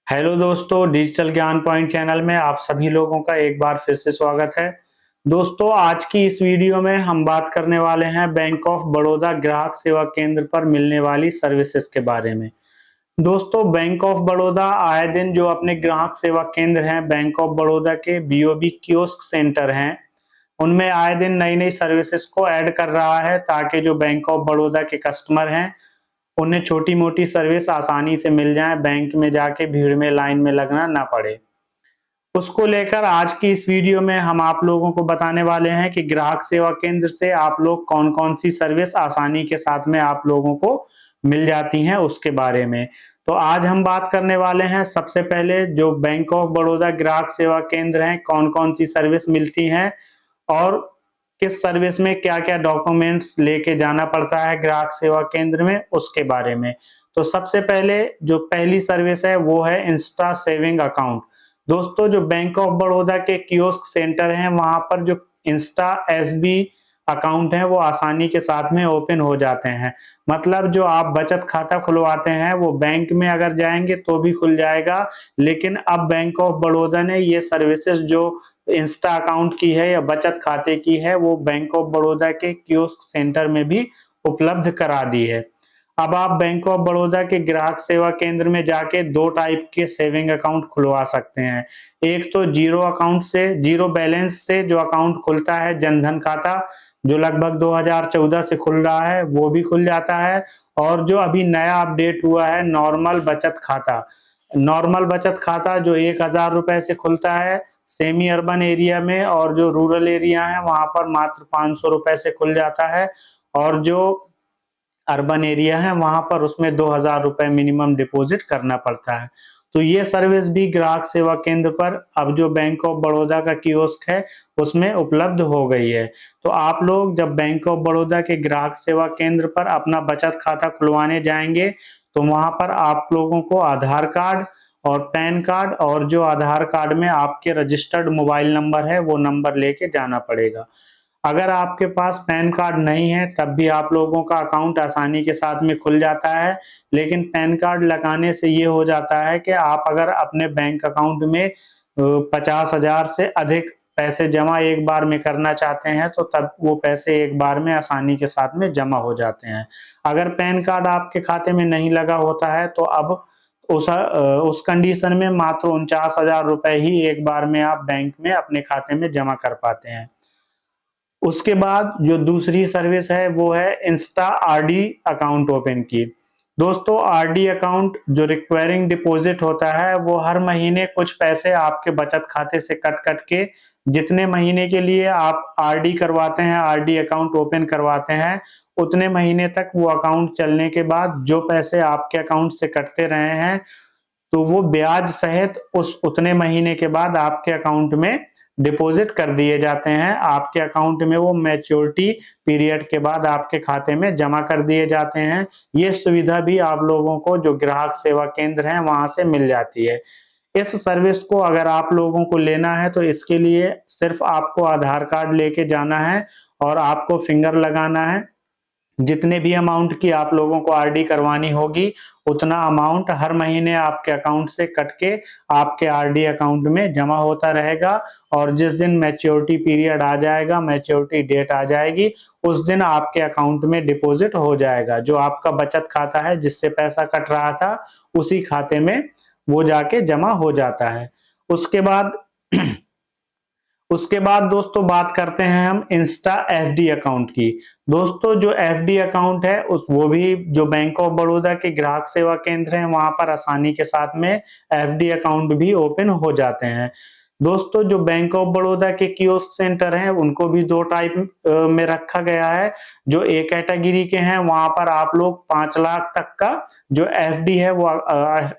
Hello दोस्तों, digital ज्ञान point channel में आप सभी लोगों का एक बार फिर से स्वागत है। दोस्तों, आज की इस वीडियो में हम बात करने वाले हैं बैंक ऑफ बड़ौदा ग्राहक सेवा केंद्र पर मिलने वाली सर्विसेज के बारे में। दोस्तों, बैंक ऑफ बड़ौदा आए दिन जो अपने ग्राहक सेवा केंद्र हैं, बैंक ऑफ बड़ौदा के बीओबी कियोस्क सेंटर हैं, उनमें आए दिन नई नई सर्विसेज को ऐड कर रहा है ताकि जो बैंक ऑफ बड़ौदा के कस्टमर हैं उन्हें छोटी मोटी सर्विस आसानी से मिल जाए, बैंक में जाके भीड़ में लाइन में लगना ना पड़े। उसको लेकर आज की इस वीडियो में हम आप लोगों को बताने वाले हैं कि ग्राहक सेवा केंद्र से आप लोग कौन कौन सी सर्विस आसानी के साथ में आप लोगों को मिल जाती हैं उसके बारे में। तो आज हम बात करने वाले हैं सबसे पहले जो बैंक ऑफ बड़ौदा ग्राहक सेवा केंद्र हैं, कौन कौन सी सर्विस मिलती हैं और किस सर्विस में क्या क्या डॉक्यूमेंट्स लेके जाना पड़ता है ग्राहक सेवा केंद्र में, उसके बारे में। तो सबसे पहले जो पहली सर्विस है वो है इंस्टा सेविंग अकाउंट। दोस्तों, जो बैंक ऑफ बड़ौदा के कियोस्क सेंटर हैं वहां पर जो इंस्टा एसबी अकाउंट है वो आसानी के साथ में ओपन हो जाते हैं। मतलब जो आप बचत खाता खुलवाते हैं वो बैंक में अगर जाएंगे तो भी खुल जाएगा, लेकिन अब बैंक ऑफ बड़ौदा ने ये सर्विसेज जो इंस्टा अकाउंट की है या बचत खाते की है वो बैंक ऑफ बड़ौदा के कियोस्क सेंटर में भी उपलब्ध करा दी है। अब आप बैंक ऑफ बड़ौदा के ग्राहक सेवा केंद्र में जाके दो टाइप के सेविंग अकाउंट खुलवा सकते हैं। एक तो जीरो अकाउंट से, जीरो बैलेंस से जो अकाउंट खुलता है, जनधन खाता जो लगभग 2014 से खुल रहा है वो भी खुल जाता है। और जो अभी नया अपडेट हुआ है नॉर्मल बचत खाता, नॉर्मल बचत खाता जो 1000 रुपए से खुलता है सेमी अर्बन एरिया में, और जो रूरल एरिया है वहां पर मात्र 500 रुपए से खुल जाता है। और जो अर्बन एरिया है वहां पर उसमें 2000 रुपए मिनिमम डिपॉजिट करना पड़ता है। तो ये सर्विस भी ग्राहक सेवा केंद्र पर अब जो बैंक ऑफ बड़ौदा का कियोस्क है उसमें उपलब्ध हो गई है। तो आप लोग जब बैंक ऑफ बड़ौदा के ग्राहक सेवा केंद्र पर अपना बचत खाता खुलवाने जाएंगे तो वहां पर आप लोगों को आधार कार्ड और पैन कार्ड, और जो आधार कार्ड में आपके रजिस्टर्ड मोबाइल नंबर है वो नंबर लेके जाना पड़ेगा। अगर आपके पास पैन कार्ड नहीं है तब भी आप लोगों का अकाउंट आसानी के साथ में खुल जाता है, लेकिन पैन कार्ड लगाने से ये हो जाता है कि आप अगर अपने बैंक अकाउंट में 50,000 से अधिक पैसे जमा एक बार में करना चाहते हैं तो तब वो पैसे एक बार में आसानी के साथ में जमा हो जाते हैं। अगर पैन कार्ड आपके खाते में नहीं लगा होता है तो अब उस कंडीशन में मात्र 49,000 रुपए ही एक बार में आप बैंक में अपने खाते में जमा कर पाते हैं। उसके बाद जो दूसरी सर्विस है वो है इंस्टा आरडी अकाउंट ओपन की। दोस्तों, आरडी अकाउंट जो रिक्वायरिंग डिपॉजिट होता है वो हर महीने कुछ पैसे आपके बचत खाते से कट कट के जितने महीने के लिए आप आरडी करवाते हैं, आरडी अकाउंट ओपन करवाते हैं, उतने महीने तक वो अकाउंट चलने के बाद जो पैसे आपके अकाउंट से कटते रहे हैं तो वो ब्याज सहित उस उतने महीने के बाद आपके अकाउंट में डिपॉजिट कर दिए जाते हैं। आपके अकाउंट में वो मैच्योरिटी पीरियड के बाद आपके खाते में जमा कर दिए जाते हैं। ये सुविधा भी आप लोगों को जो ग्राहक सेवा केंद्र है वहां से मिल जाती है। इस सर्विस को अगर आप लोगों को लेना है तो इसके लिए सिर्फ आपको आधार कार्ड लेके जाना है और आपको फिंगर लगाना है। जितने भी अमाउंट की आप लोगों को आरडी करवानी होगी उतना अमाउंट हर महीने आपके अकाउंट से कट के आपके आरडी अकाउंट में जमा होता रहेगा, और जिस दिन मैच्योरिटी पीरियड आ जाएगा, मैच्योरिटी डेट आ जाएगी, उस दिन आपके अकाउंट में डिपॉजिट हो जाएगा। जो आपका बचत खाता है जिससे पैसा कट रहा था उसी खाते में वो जाके जमा हो जाता है। उसके बाद उसके बाद दोस्तों बात करते हैं हम इंस्टा एफडी अकाउंट की। दोस्तों, जो एफडी अकाउंट है उस वो भी जो बैंक ऑफ बड़ौदा के ग्राहक सेवा केंद्र हैं वहां पर आसानी के साथ में एफडी अकाउंट भी ओपन हो जाते हैं। दोस्तों, जो बैंक ऑफ बड़ौदा के कियोस्क सेंटर हैं उनको भी दो टाइप में रखा गया है। जो ए कैटेगरी के हैं वहां पर आप लोग 5 लाख तक का जो एफडी है वो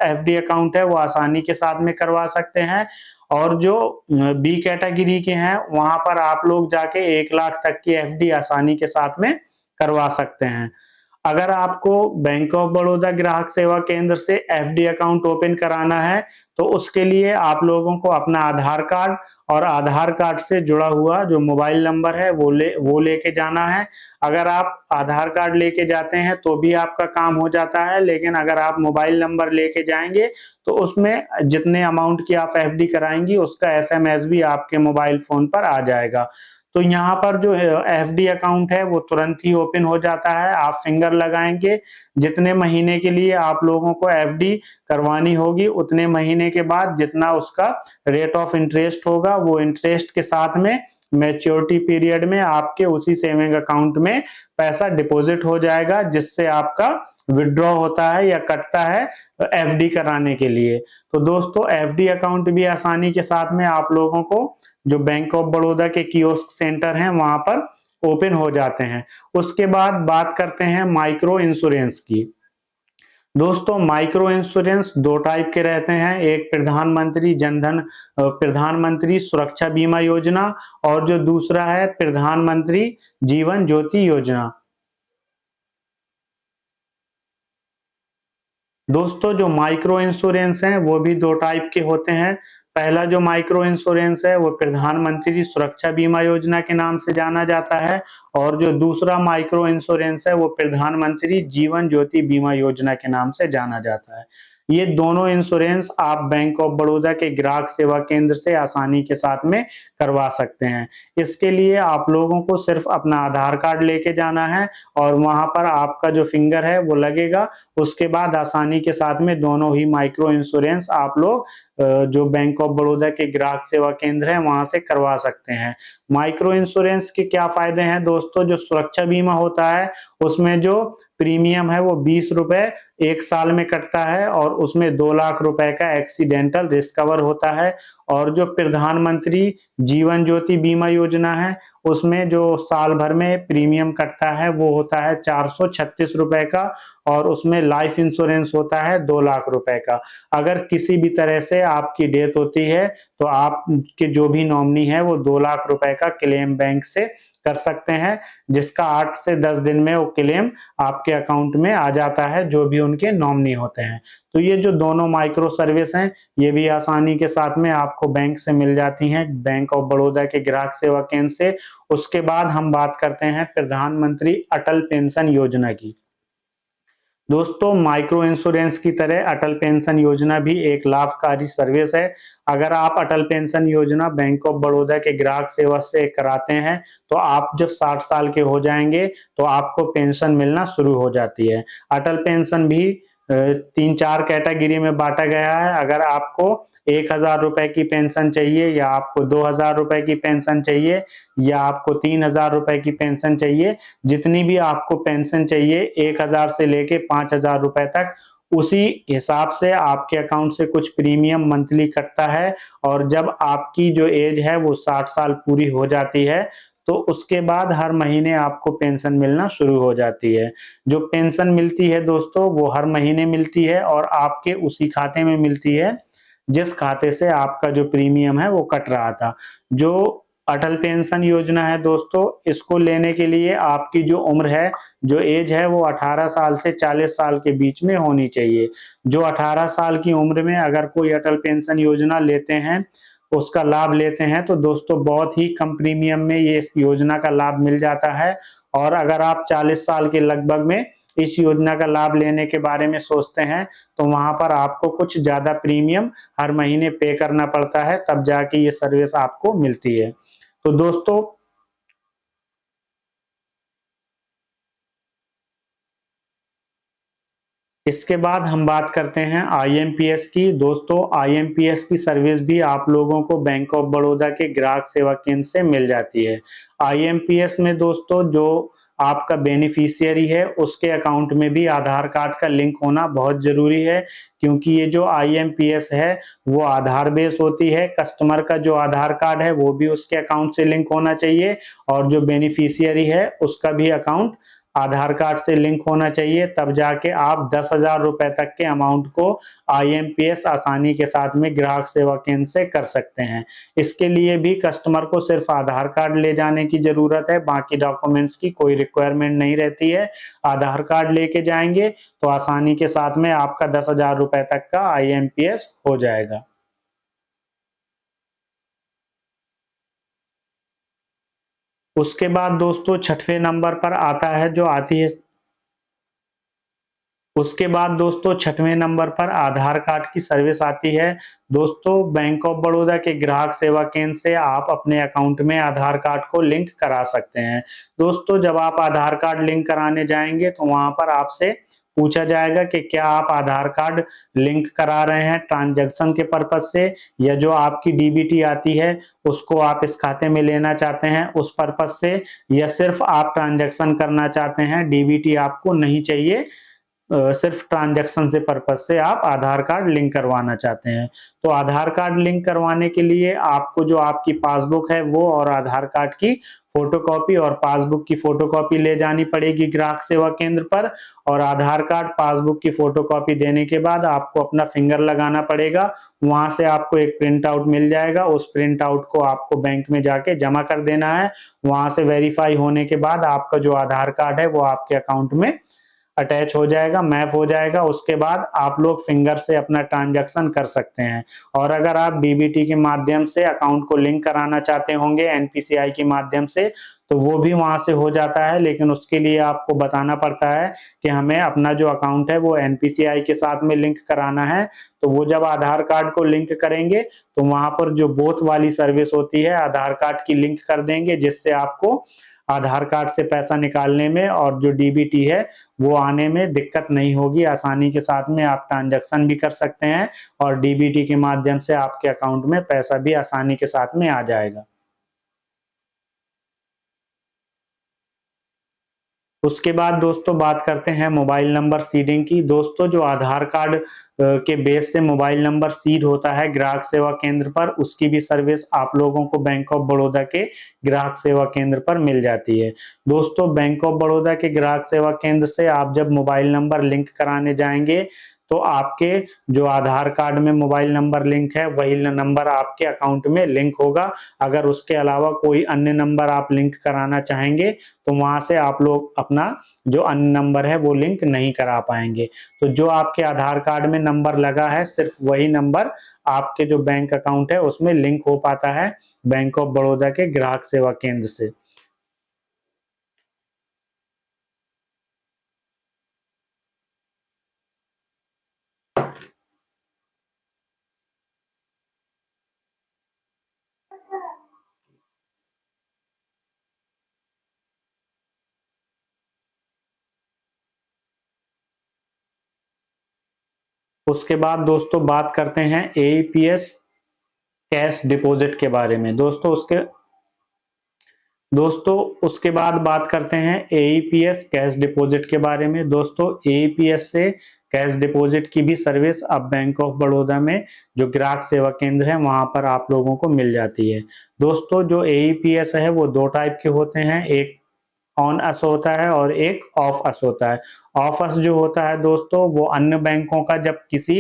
एफडी अकाउंट है वो आसानी के साथ में करवा सकते हैं, और जो बी कैटेगरी के हैं वहां पर आप लोग जाके 1 लाख तक की एफडी आसानी के साथ में करवा सकते हैं। अगर आपको बैंक ऑफ बड़ौदा ग्राहक सेवा केंद्र से एफडी अकाउंट ओपन कराना है तो उसके लिए आप लोगों को अपना आधार कार्ड और आधार कार्ड से जुड़ा हुआ जो मोबाइल नंबर है वो लेके जाना है। अगर आप आधार कार्ड लेके जाते हैं तो भी आपका काम हो जाता है, लेकिन अगर आप मोबाइल नंबर लेके जाएंगे तो उसमें जितने अमाउंट की आप एफडी कराएंगी उसका एसएमएस भी आपके मोबाइल फोन पर आ जाएगा। तो यहाँ पर जो एफडी अकाउंट है वो तुरंत ही ओपन हो जाता है। आप फिंगर लगाएंगे, जितने महीने के लिए आप लोगों को एफडी करवानी होगी उतने महीने के बाद जितना उसका रेट ऑफ इंटरेस्ट होगा वो इंटरेस्ट के साथ में मैच्योरिटी पीरियड में आपके उसी सेविंग अकाउंट में पैसा डिपॉजिट हो जाएगा, जिससे आपका विड्रॉ होता है या कटता है एफडी कराने के लिए। तो दोस्तों एफडी अकाउंट भी आसानी के साथ में आप लोगों को जो बैंक ऑफ बड़ौदा के कियोस्क सेंटर हैं वहां पर ओपन हो जाते हैं। उसके बाद बात करते हैं माइक्रो इंश्योरेंस की। दोस्तों माइक्रो इंश्योरेंस दो टाइप के रहते हैं, एक प्रधानमंत्री सुरक्षा बीमा योजना और जो दूसरा है प्रधानमंत्री जीवन ज्योति योजना। दोस्तों जो माइक्रो इंश्योरेंस हैं वो भी दो टाइप के होते हैं। पहला जो माइक्रो इंश्योरेंस है वो प्रधानमंत्री सुरक्षा बीमा योजना के नाम से जाना जाता है और जो दूसरा माइक्रो इंश्योरेंस है वो प्रधानमंत्री जीवन ज्योति बीमा योजना के नाम से जाना जाता है। ये दोनों इंश्योरेंस आप बैंक ऑफ बड़ौदा के ग्राहक सेवा केंद्र से आसानी के साथ में करवा सकते हैं। इसके लिए आप लोगों को सिर्फ अपना आधार कार्ड लेके जाना है और वहां पर आपका जो फिंगर है वो लगेगा। उसके बाद आसानी के साथ में दोनों ही माइक्रो इंश्योरेंस आप लोग जो बैंक ऑफ बड़ौदा के ग्राहक सेवा केंद्र है वहां से करवा सकते हैं। माइक्रो इंश्योरेंस के क्या फायदे हैं दोस्तों? जो सुरक्षा बीमा होता है उसमें जो प्रीमियम है वो 20 रुपए एक साल में कटता है और उसमें 2 लाख रुपए का एक्सीडेंटल रिस्क कवर होता है। और जो प्रधानमंत्री जीवन ज्योति बीमा योजना है उसमें जो साल भर में प्रीमियम कटता है वो होता है 436 रुपए का और उसमें लाइफ इंश्योरेंस होता है 2 लाख रुपए का। अगर किसी भी तरह से आपकी डेथ होती है तो आपके जो भी नॉमिनी है वो 2 लाख रुपए का क्लेम बैंक से कर सकते हैं, जिसका 8 से 10 दिन में वो क्लेम आपके अकाउंट में आ जाता है जो भी उनके नॉमिनी होते हैं। तो ये जो दोनों माइक्रो सर्विस हैं ये भी आसानी के साथ में आपको बैंक से मिल जाती हैं, बैंक ऑफ बड़ौदा के ग्राहक सेवा केंद्र से। उसके बाद हम बात करते हैं प्रधानमंत्री अटल पेंशन योजना की। दोस्तों माइक्रो इंश्योरेंस की तरह अटल पेंशन योजना भी एक लाभकारी सर्विस है। अगर आप अटल पेंशन योजना बैंक ऑफ बड़ौदा के ग्राहक सेवा से कराते हैं तो आप जब 60 साल के हो जाएंगे तो आपको पेंशन मिलना शुरू हो जाती है। अटल पेंशन भी 3-4 कैटेगरी में बांटा गया है। अगर आपको 1,000 रुपए की पेंशन चाहिए या आपको 2,000 रुपए की पेंशन चाहिए या आपको 3,000 रुपए की पेंशन चाहिए, जितनी भी आपको पेंशन चाहिए 1,000 से लेके 5,000 रुपए तक, उसी हिसाब से आपके अकाउंट से कुछ प्रीमियम मंथली कटता है। और जब आपकी जो एज है वो 60 साल पूरी हो जाती है तो उसके बाद हर महीने आपको पेंशन मिलना शुरू हो जाती है। जो पेंशन मिलती है दोस्तों वो हर महीने मिलती है और आपके उसी खाते में मिलती है जिस खाते से आपका जो प्रीमियम है वो कट रहा था। जो अटल पेंशन योजना है दोस्तों, इसको लेने के लिए आपकी जो उम्र है, जो एज है वो 18 साल से 40 साल के बीच में होनी चाहिए। जो 18 साल की उम्र में अगर कोई अटल पेंशन योजना लेते हैं, उसका लाभ लेते हैं तो दोस्तों बहुत ही कम प्रीमियम में ये इस योजना का लाभ मिल जाता है। और अगर आप 40 साल के लगभग में इस योजना का लाभ लेने के बारे में सोचते हैं तो वहां पर आपको कुछ ज्यादा प्रीमियम हर महीने पे करना पड़ता है, तब जाके ये सर्विस आपको मिलती है। तो दोस्तों इसके बाद हम बात करते हैं आईएमपीएस की। दोस्तों आईएमपीएस की सर्विस भी आप लोगों को बैंक ऑफ बड़ौदा के ग्राहक सेवा केंद्र से मिल जाती है। आईएमपीएस में दोस्तों जो आपका बेनिफिशियरी है उसके अकाउंट में भी आधार कार्ड का लिंक होना बहुत जरूरी है, क्योंकि ये जो आईएमपीएस है वो आधार बेस होती है। कस्टमर का जो आधार कार्ड है वो भी उसके अकाउंट से लिंक होना चाहिए और जो बेनिफिशियरी है उसका भी अकाउंट आधार कार्ड से लिंक होना चाहिए, तब जाके आप 10,000 रुपए तक के अमाउंट को आईएमपीएस आसानी के साथ में ग्राहक सेवा केंद्र से कर सकते हैं। इसके लिए भी कस्टमर को सिर्फ आधार कार्ड ले जाने की जरूरत है, बाकी डॉक्यूमेंट्स की कोई रिक्वायरमेंट नहीं रहती है। आधार कार्ड लेके जाएंगे तो आसानी के साथ में आपका 10,000 रुपए तक का आईएमपीएस हो जाएगा। उसके बाद दोस्तों छठवें नंबर पर आता है जो आती है उसके बाद दोस्तों छठवें नंबर पर आधार कार्ड की सर्विस आती है। दोस्तों बैंक ऑफ बड़ौदा के ग्राहक सेवा केंद्र से आप अपने अकाउंट में आधार कार्ड को लिंक करा सकते हैं। दोस्तों जब आप आधार कार्ड लिंक कराने जाएंगे तो वहां पर आपसे पूछा जाएगा कि क्या आप आधार कार्ड लिंक करा रहे हैं ट्रांजैक्शन के पर्पज से, या जो आपकी डीबीटी आती है उसको आप इस खाते में लेना चाहते हैं उस पर्पज से, या सिर्फ आप ट्रांजैक्शन करना चाहते हैं, डीबीटी आपको नहीं चाहिए, सिर्फ ट्रांजैक्शन से पर्पज से आप आधार कार्ड लिंक करवाना चाहते हैं। तो आधार कार्ड लिंक करवाने के लिए आपको जो आपकी पासबुक है वो और आधार कार्ड की फोटोकॉपी और पासबुक की फोटोकॉपी ले जानी पड़ेगी ग्राहक सेवा केंद्र पर। और आधार कार्ड पासबुक की फोटोकॉपी देने के बाद आपको अपना फिंगर लगाना पड़ेगा। वहां से आपको एक प्रिंट आउट मिल जाएगा, उस प्रिंट आउट को आपको बैंक में जाके जमा कर देना है। वहां से वेरीफाई होने के बाद आपका जो आधार कार्ड है वो आपके अकाउंट में अटैच हो जाएगा, मैप हो जाएगा। उसके बाद आप लोग फिंगर से अपना ट्रांजैक्शन कर सकते हैं। और अगर आप डीबीटी के माध्यम से अकाउंट को लिंक कराना चाहते होंगे एनपीसीआई के माध्यम से, तो वो भी वहां से हो जाता है, लेकिन उसके लिए आपको बताना पड़ता है कि हमें अपना जो अकाउंट है वो एनपीसीआई के साथ में लिंक कराना है। तो वो जब आधार कार्ड को लिंक करेंगे तो वहां पर जो बोथ वाली सर्विस होती है आधार कार्ड की लिंक कर देंगे, जिससे आपको आधार कार्ड से पैसा निकालने में और जो डीबीटी है वो आने में दिक्कत नहीं होगी। आसानी के साथ में आप ट्रांजैक्शन भी कर सकते हैं और डीबीटी के माध्यम से आपके अकाउंट में पैसा भी आसानी के साथ में आ जाएगा। उसके बाद दोस्तों बात करते हैं मोबाइल नंबर सीडिंग की। दोस्तों जो आधार कार्ड के बेस से मोबाइल नंबर सीड होता है ग्राहक सेवा केंद्र पर, उसकी भी सर्विस आप लोगों को बैंक ऑफ बड़ौदा के ग्राहक सेवा केंद्र पर मिल जाती है। दोस्तों बैंक ऑफ बड़ौदा के ग्राहक सेवा केंद्र से आप जब मोबाइल नंबर लिंक कराने जाएंगे तो आपके जो आधार कार्ड में मोबाइल नंबर लिंक है वही नंबर आपके अकाउंट में लिंक होगा। अगर उसके अलावा कोई अन्य नंबर आप लिंक कराना चाहेंगे तो वहां से आप लोग अपना जो अन्य नंबर है वो लिंक नहीं करा पाएंगे। तो जो आपके आधार कार्ड में नंबर लगा है सिर्फ वही नंबर आपके जो बैंक अकाउंट है उसमें लिंक हो पाता है बैंक ऑफ बड़ौदा के ग्राहक सेवा केंद्र से। उसके बाद दोस्तों बात करते हैं एईपीएस कैश डिपॉजिट के बारे में। दोस्तों उसके बाद बात करते हैं एईपीएस कैश डिपॉजिट के बारे में। दोस्तों एईपीएस से कैश डिपॉजिट की भी सर्विस अब बैंक ऑफ बड़ौदा में जो ग्राहक सेवा केंद्र है वहां पर आप लोगों को मिल जाती है। दोस्तों जो एईपीएस है वो दो टाइप के होते हैं, एक ऑन अस होता है और एक ऑफ अस होता है। ऑफ अस जो होता है दोस्तों वो अन्य बैंकों का जब किसी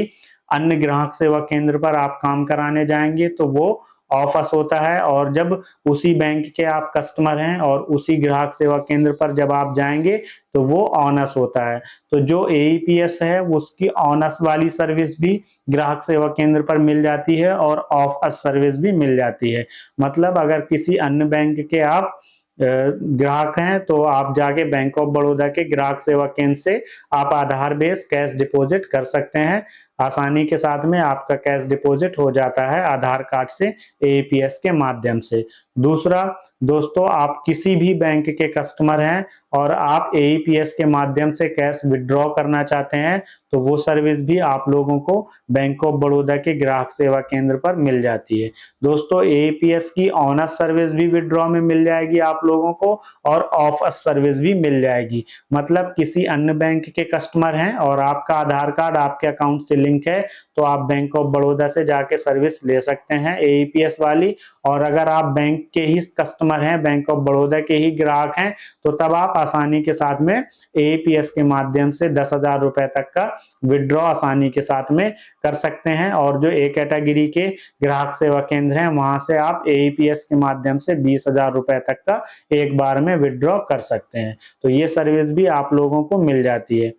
अन्य ग्राहक सेवा केंद्र पर आप काम कराने जाएंगे तो वो ऑफ अस होता है, और जब उसी बैंक के आप कस्टमर हैं और उसी ग्राहक सेवा केंद्र पर जब आप जाएंगे तो वो ऑन अस होता है। तो जो एईपीएस है उसकी ऑन अस वाली सर्विस भी ग्राहक सेवा केंद्र पर मिल जाती है और ऑफ अस सर्विस भी मिल जाती है। मतलब अगर किसी अन्य बैंक के आप ग्राहक हैं तो आप जाके बैंक ऑफ बड़ौदा के ग्राहक सेवा केंद्र से आप आधार बेस कैश डिपॉजिट कर सकते हैं। आसानी के साथ में आपका कैश डिपॉजिट हो जाता है आधार कार्ड से एईपीएस के माध्यम से। दूसरा दोस्तों आप किसी भी बैंक के कस्टमर हैं और आप एईपीएस के माध्यम से कैश विड्रॉ करना चाहते हैं तो वो सर्विस भी आप लोगों को बैंक ऑफ बड़ौदा के ग्राहक सेवा केंद्र पर मिल जाती है। दोस्तों एईपीएस की ऑन अस सर्विस भी विड्रॉ में मिल जाएगी आप लोगों को और ऑफ अस सर्विस भी मिल जाएगी। मतलब किसी अन्य बैंक के कस्टमर हैं और आपका आधार कार्ड आपके अकाउंट से लिंक है तो आप बैंक ऑफ बड़ौदा से जाके सर्विस ले सकते हैं एईपीएस वाली। और अगर आप बैंक के ही कस्टमर हैं, बैंक ऑफ बड़ौदा के ही ग्राहक हैं, तो तब आप आसानी के साथ में एईपीएस के माध्यम से 10,000 रुपए तक का विड्रॉ आसानी के साथ में कर सकते हैं। और जो ए कैटेगरी के ग्राहक सेवा केंद्र हैं वहां से आप एईपीएस के माध्यम से 20,000 रुपए तक का एक बार में विड्रॉ कर सकते हैं। तो ये सर्विस भी आप लोगों को मिल जाती है।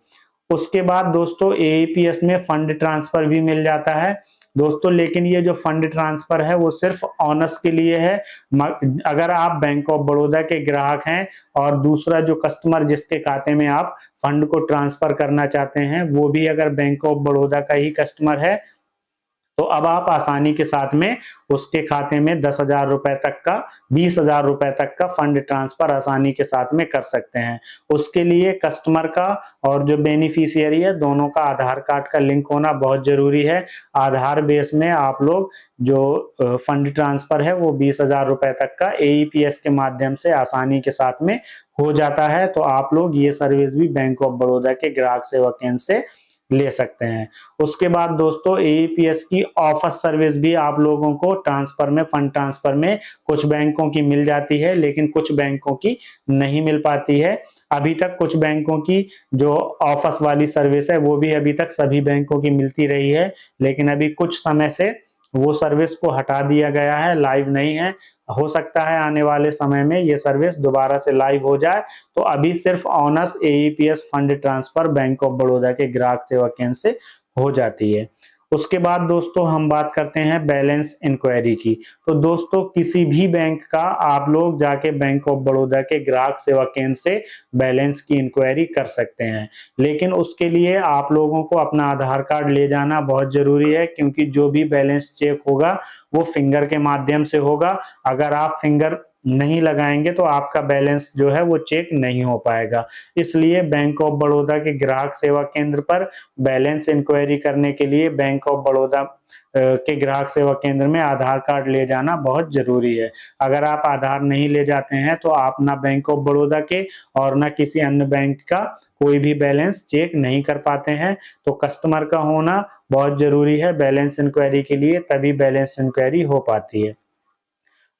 उसके बाद दोस्तों एईपीएस में फंड ट्रांसफर भी मिल जाता है। दोस्तों, लेकिन ये जो फंड ट्रांसफर है वो सिर्फ ऑनर्स के लिए है। अगर आप बैंक ऑफ बड़ौदा के ग्राहक हैं और दूसरा जो कस्टमर जिसके खाते में आप फंड को ट्रांसफर करना चाहते हैं वो भी अगर बैंक ऑफ बड़ौदा का ही कस्टमर है, तो अब आप आसानी के साथ में उसके खाते में 10,000 रुपए तक का, 20,000 रुपए तक का फंड ट्रांसफर आसानी के साथ में कर सकते हैं। उसके लिए कस्टमर का और जो बेनिफिशियरी है दोनों का आधार कार्ड का लिंक होना बहुत जरूरी है। आधार बेस में आप लोग जो फंड ट्रांसफर है वो 20,000 रुपए तक का एईपीएस के माध्यम से आसानी के साथ में हो जाता है। तो आप लोग ये सर्विस भी बैंक ऑफ बड़ौदा के ग्राहक सेवा केंद्र से ले सकते हैं। उसके बाद दोस्तों, एईपीएस की ऑफर सर्विस भी आप लोगों को ट्रांसफर में, फंड ट्रांसफर में कुछ बैंकों की मिल जाती है लेकिन कुछ बैंकों की नहीं मिल पाती है। अभी तक कुछ बैंकों की जो ऑफर्स वाली सर्विस है वो भी अभी तक सभी बैंकों की मिलती रही है, लेकिन अभी कुछ समय से वो सर्विस को हटा दिया गया है, लाइव नहीं है। हो सकता है आने वाले समय में ये सर्विस दोबारा से लाइव हो जाए। तो अभी सिर्फ honours AEPS fund transfer bank of Baroda के ग्राहक सेवा केंद्र से हो जाती है। उसके बाद दोस्तों हम बात करते हैं बैलेंस इंक्वायरी की। तो दोस्तों, किसी भी बैंक का आप लोग जाके बैंक ऑफ बड़ौदा के ग्राहक सेवा केंद्र से बैलेंस की इंक्वायरी कर सकते हैं, लेकिन उसके लिए आप लोगों को अपना आधार कार्ड ले जाना बहुत जरूरी है, क्योंकि जो भी बैलेंस चेक होगा वो फिंगर के माध्यम से होगा। अगर आप फिंगर नहीं लगाएंगे तो आपका बैलेंस जो है वो चेक नहीं हो पाएगा। इसलिए बैंक ऑफ बड़ौदा के ग्राहक सेवा केंद्र पर बैलेंस इंक्वायरी करने के लिए बैंक ऑफ बड़ौदा के ग्राहक सेवा केंद्र में आधार कार्ड ले जाना बहुत जरूरी है। अगर आप आधार नहीं ले जाते हैं तो आप ना बैंक ऑफ बड़ौदा के और ना किसी अन्य बैंक का कोई भी बैलेंस चेक नहीं कर पाते हैं। तो कस्टमर का होना बहुत जरूरी है बैलेंस इंक्वायरी के लिए, तभी बैलेंस इंक्वायरी हो पाती है।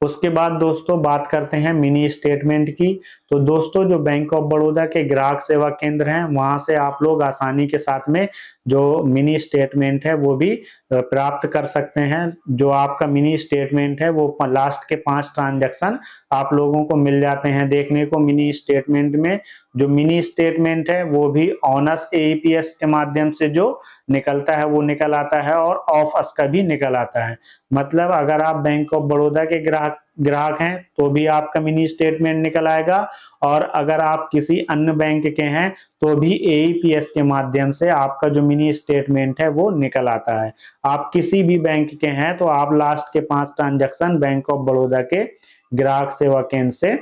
उसके बाद दोस्तों बात करते हैं मिनी स्टेटमेंट की। तो दोस्तों, जो बैंक ऑफ बड़ौदा के ग्राहक सेवा केंद्र हैं वहां से आप लोग आसानी के साथ में जो मिनी स्टेटमेंट है वो भी प्राप्त कर सकते हैं। जो आपका मिनी स्टेटमेंट है वो लास्ट के 5 ट्रांजैक्शन आप लोगों को मिल जाते हैं देखने को मिनी स्टेटमेंट में। जो मिनी स्टेटमेंट है वो भी ऑनर्स एईपीएस के माध्यम से जो निकलता है वो निकल आता है और ऑफ अस का भी निकल आता है। मतलब अगर आप बैंक ऑफ बड़ौदा के ग्राहक हैं तो भी आपका मिनी स्टेटमेंट निकल आएगा, और अगर आप किसी अन्य बैंक के हैं तो भी एईपीएस के माध्यम से आपका जो मिनी स्टेटमेंट है वो निकल आता है। आप किसी भी बैंक के हैं तो आप लास्ट के 5 ट्रांजैक्शन बैंक ऑफ बड़ौदा के ग्राहक सेवा केंद्र से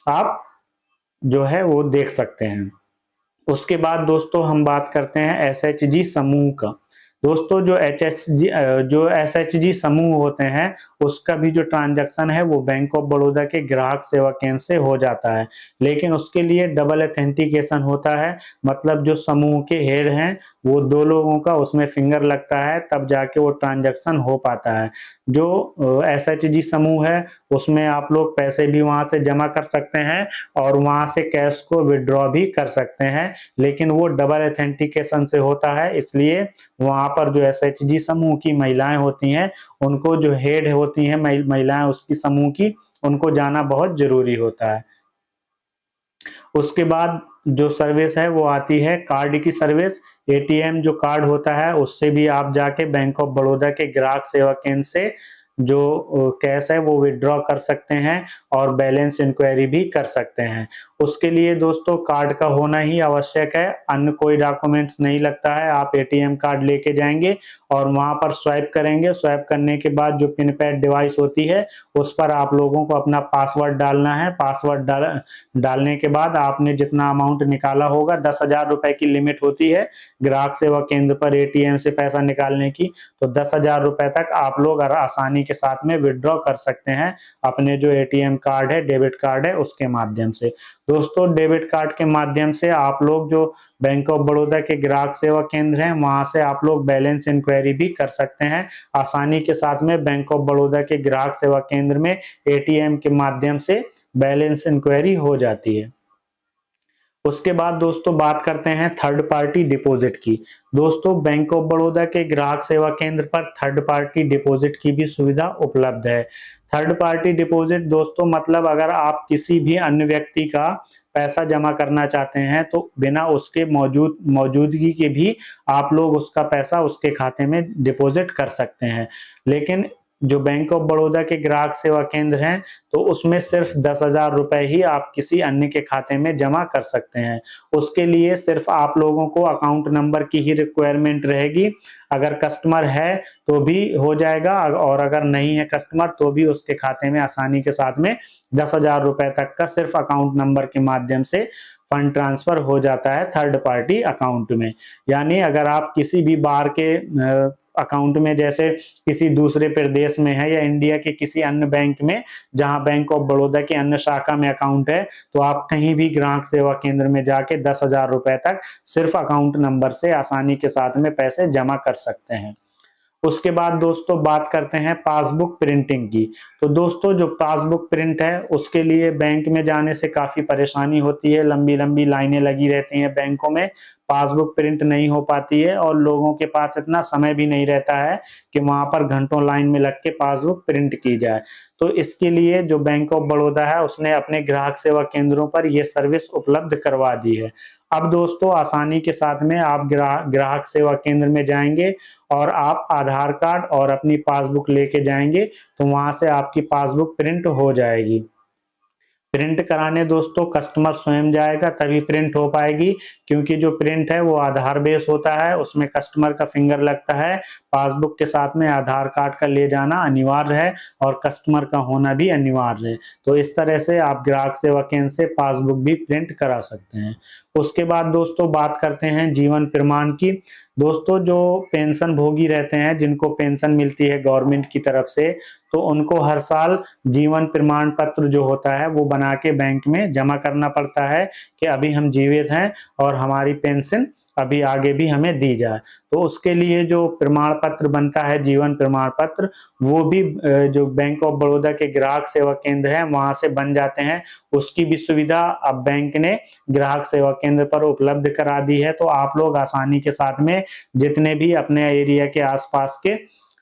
आप जो है वो देख सकते हैं। उसके बाद दोस्तों हम बात करते हैं एसएचजी समूह का। दोस्तों, जो एसएचजी समूह होते हैं उसका भी जो ट्रांजैक्शन है वो बैंक ऑफ बड़ौदा के ग्राहक सेवा केंद्र से हो जाता है, लेकिन उसके लिए डबल ऑथेंटिकेशन होता है। मतलब जो समूह के हेड हैं वो 2 लोगों का उसमें फिंगर लगता है, तब जाके वो ट्रांजैक्शन हो पाता है। जो एसएचजी समूह है उसमें आप लोग पैसे भी वहां से जमा कर सकते हैं और वहां से कैश को विड्रॉ भी कर सकते हैं, लेकिन वो डबल ऑथेंटिकेशन से होता है। इसलिए वहां पर जो एसएचजी समूह की महिलाएं होती हैं उनको, जो हेड होती हैं महिलाएं उसकी समूह की, उनको जाना बहुत जरूरी होता है। उसके बाद जो सर्विस है वो आती है कार्ड की सर्विस। एटीएम जो कार्ड होता है उससे भी आप जाके बैंक ऑफ बड़ौदा के ग्राहक सेवा केंद्र से जो कैश है वो विड्रॉ कर सकते हैं और बैलेंस इंक्वायरी भी कर सकते हैं। उसके लिए दोस्तों कार्ड का होना ही आवश्यक है, अन्य कोई डॉक्यूमेंट्स नहीं लगता है। आप एटीएम कार्ड लेके जाएंगे और वहां पर स्वाइप करेंगे। स्वाइप करने के बाद जो पिन पैड डिवाइस होती है उस पर आप लोगों को अपना पासवर्ड डालना है। पासवर्ड डालने के बाद आपने जितना अमाउंट निकाला होगा, 10,000 रुपए की लिमिट होती है ग्राहक सेवा केंद्र पर एटीएम से पैसा निकालने की, तो 10,000 रुपए तक आप लोग आसानी के साथ में विड्रॉ कर सकते हैं अपने जो एटीएम कार्ड है, डेबिट कार्ड है, उसके माध्यम से। दोस्तों, डेबिट कार्ड के माध्यम से आप लोग जो बैंक ऑफ बड़ौदा के ग्राहक सेवा केंद्र हैं वहां से आप लोग बैलेंस इंक्वायरी भी कर सकते हैं आसानी के साथ में। बैंक ऑफ बड़ौदा के ग्राहक सेवा केंद्र में एटीएम के माध्यम से बैलेंस इंक्वायरी हो जाती है। उसके बाद दोस्तों बात करते हैं थर्ड पार्टी डिपॉजिट की। दोस्तों, बैंक ऑफ बड़ौदा के ग्राहक सेवा केंद्र पर थर्ड पार्टी डिपॉजिट की भी सुविधा उपलब्ध है। थर्ड पार्टी डिपॉजिट दोस्तों मतलब अगर आप किसी भी अन्य व्यक्ति का पैसा जमा करना चाहते हैं तो बिना उसके मौजूदगी के भी आप लोग उसका पैसा उसके खाते में डिपॉजिट कर सकते हैं। लेकिन जो बैंक ऑफ बड़ौदा के ग्राहक सेवा केंद्र हैं तो उसमें सिर्फ 10,000 रुपए ही आप किसी अन्य के खाते में जमा कर सकते हैं। उसके लिए सिर्फ आप लोगों को अकाउंट नंबर की ही रिक्वायरमेंट रहेगी। अगर कस्टमर है तो भी हो जाएगा और अगर नहीं है कस्टमर तो भी उसके खाते में आसानी के साथ में 10,000 रुपए तक का सिर्फ अकाउंट नंबर के माध्यम से फंड ट्रांसफर हो जाता है थर्ड पार्टी अकाउंट में। यानी अगर आप किसी भी बाहर के अकाउंट में, जैसे किसी दूसरे प्रदेश में है या इंडिया के किसी अन्य बैंक में जहां बैंक ऑफ बड़ौदा की अन्य शाखा में अकाउंट है, तो आप कहीं भी ग्राहक सेवा केंद्र में जाके 10,000 रुपए तक सिर्फ अकाउंट नंबर से आसानी के साथ में पैसे जमा कर सकते हैं। उसके बाद दोस्तों बात करते हैं पासबुक प्रिंटिंग की। तो दोस्तों जो पासबुक प्रिंट है उसके लिए बैंक में जाने से काफी परेशानी होती है, लंबी लंबी लाइनें लगी रहती हैं बैंकों में, पासबुक प्रिंट नहीं हो पाती है और लोगों के पास इतना समय भी नहीं रहता है कि वहां पर घंटों लाइन में लग के पासबुक प्रिंट की जाए। तो इसके लिए जो बैंक ऑफ बड़ौदा है उसने अपने ग्राहक सेवा केंद्रों पर यह सर्विस उपलब्ध करवा दी है। अब दोस्तों आसानी के साथ में आप ग्राहक सेवा केंद्र में जाएंगे और आप आधार कार्ड और अपनी पासबुक लेके जाएंगे तो वहां से आपकी पासबुक प्रिंट हो जाएगी। प्रिंट कराने दोस्तों कस्टमर स्वयं जाएगा तभी प्रिंट हो पाएगी, क्योंकि जो प्रिंट है वो आधार बेस होता है, उसमें कस्टमर का फिंगर लगता है। पासबुक के साथ में आधार कार्ड का ले जाना अनिवार्य है और कस्टमर का होना भी अनिवार्य है। तो इस तरह से आप ग्राहक सेवा केंद्र से पासबुक भी प्रिंट करा सकते हैं। उसके बाद दोस्तों बात करते हैं जीवन प्रमाण की। दोस्तों जो पेंशन भोगी रहते हैं, जिनको पेंशन मिलती है गवर्नमेंट की तरफ से, तो उनको हर साल जीवन प्रमाण पत्र जो होता है वो बना के बैंक में जमा करना पड़ता है कि अभी हम जीवित हैं और हमारी पेंशन अभी आगे भी हमें दी जाए। तो उसके लिए जो प्रमाण पत्र बनता है जीवन प्रमाण पत्र, वो भी जो बैंक ऑफ बड़ौदा के ग्राहक सेवा केंद्र है वहां से बन जाते हैं। उसकी भी सुविधा अब बैंक ने ग्राहक सेवा केंद्र पर उपलब्ध करा दी है। तो आप लोग आसानी के साथ में जितने भी अपने एरिया के आसपास के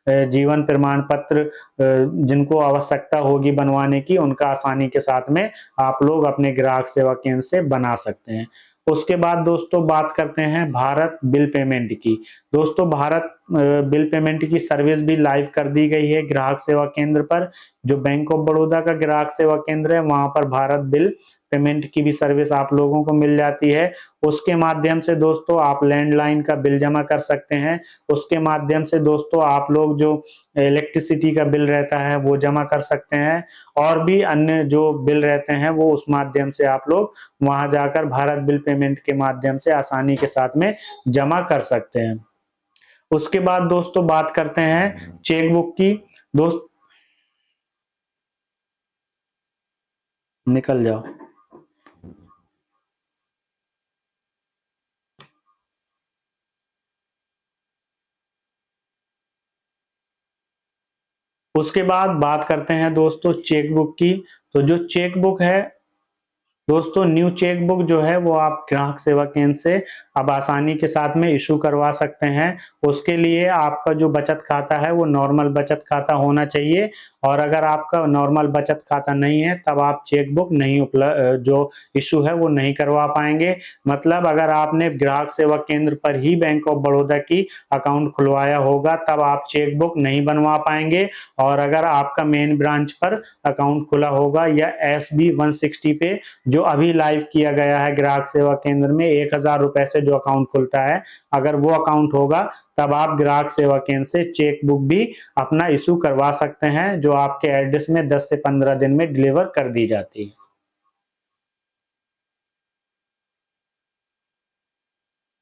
जीवन प्रमाण पत्र जिनको आवश्यकता होगी बनवाने की, उनका आसानी के साथ में आप लोग अपने ग्राहक सेवा केंद्र से बना सकते हैं। उसके बाद दोस्तों बात करते हैं भारत बिल पेमेंट की। दोस्तों भारत बिल पेमेंट की सर्विस भी लाइव कर दी गई है ग्राहक सेवा केंद्र पर। जो बैंक ऑफ बड़ौदा का ग्राहक सेवा केंद्र है वहां पर भारत बिल पेमेंट की भी सर्विस आप लोगों को मिल जाती है। उसके माध्यम से दोस्तों आप लैंडलाइन का बिल जमा कर सकते हैं। उसके माध्यम से दोस्तों आप लोग जो इलेक्ट्रिसिटी का बिल रहता है वो जमा कर सकते हैं और भी अन्य जो बिल रहते हैं वो उस माध्यम से आप लोग वहां जाकर भारत बिल पेमेंट के माध्यम से आसानी के साथ में जमा कर सकते हैं। उसके बाद दोस्तों बात करते हैं चेकबुक की। दोस्त निकल जाओ। उसके बाद बात करते हैं दोस्तों चेकबुक की। तो जो चेकबुक है दोस्तों, न्यू चेकबुक जो है वो आप ग्राहक सेवा केंद्र से अब आसानी के साथ में इशू करवा सकते हैं। उसके लिए आपका जो बचत खाता है वो नॉर्मल बचत खाता होना चाहिए और अगर आपका नॉर्मल बचत खाता नहीं है तब आप चेकबुक नहीं जो इशू है वो नहीं करवा पाएंगे। मतलब अगर आपने ग्राहक सेवा केंद्र पर ही बैंक ऑफ बड़ौदा की अकाउंट खुलवाया होगा तब आप चेकबुक नहीं बनवा पाएंगे, और अगर आपका मेन ब्रांच पर अकाउंट खुला होगा या SB 160 पे जो अभी लाइव किया गया है ग्राहक सेवा केंद्र में 1,000 रुपए से जो अकाउंट खुलता है, अगर वो अकाउंट होगा तब आप ग्राहक सेवा केंद्र से चेकबुक भी अपना इशू करवा सकते हैं, जो आपके एड्रेस में 10 से 15 दिन में डिलीवर कर दी जाती है।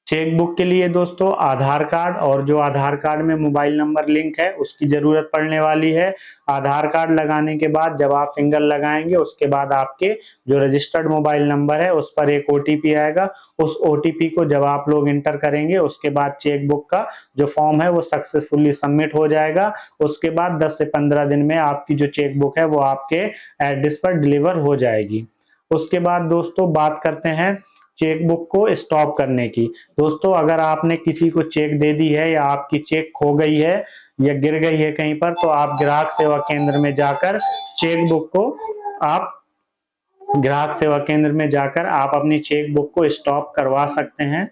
चेकबुक के लिए दोस्तों आधार कार्ड और जो आधार कार्ड में मोबाइल नंबर लिंक है उसकी जरूरत पड़ने वाली है। आधार कार्ड लगाने के बाद जब आप फिंगर लगाएंगे उसके बाद आपके जो रजिस्टर्ड मोबाइल नंबर है उस पर एक OTP आएगा। उस OTP को जब आप लोग इंटर करेंगे उसके बाद चेकबुक का जो फॉर्म है वो सक्सेसफुली सबमिट हो जाएगा। उसके बाद 10 से 15 दिन में आपकी जो चेकबुक है वो आपके एड्रेस पर डिलीवर हो जाएगी। उसके बाद दोस्तों बात करते हैं चेकबुक को स्टॉप करने की। दोस्तों अगर आपने किसी को चेक दे दी है या आपकी चेक खो गई है या गिर गई है कहीं पर, तो आप ग्राहक सेवा केंद्र में जाकर चेकबुक को आप ग्राहक सेवा केंद्र में जाकर आप अपनी चेक बुक को स्टॉप करवा सकते हैं।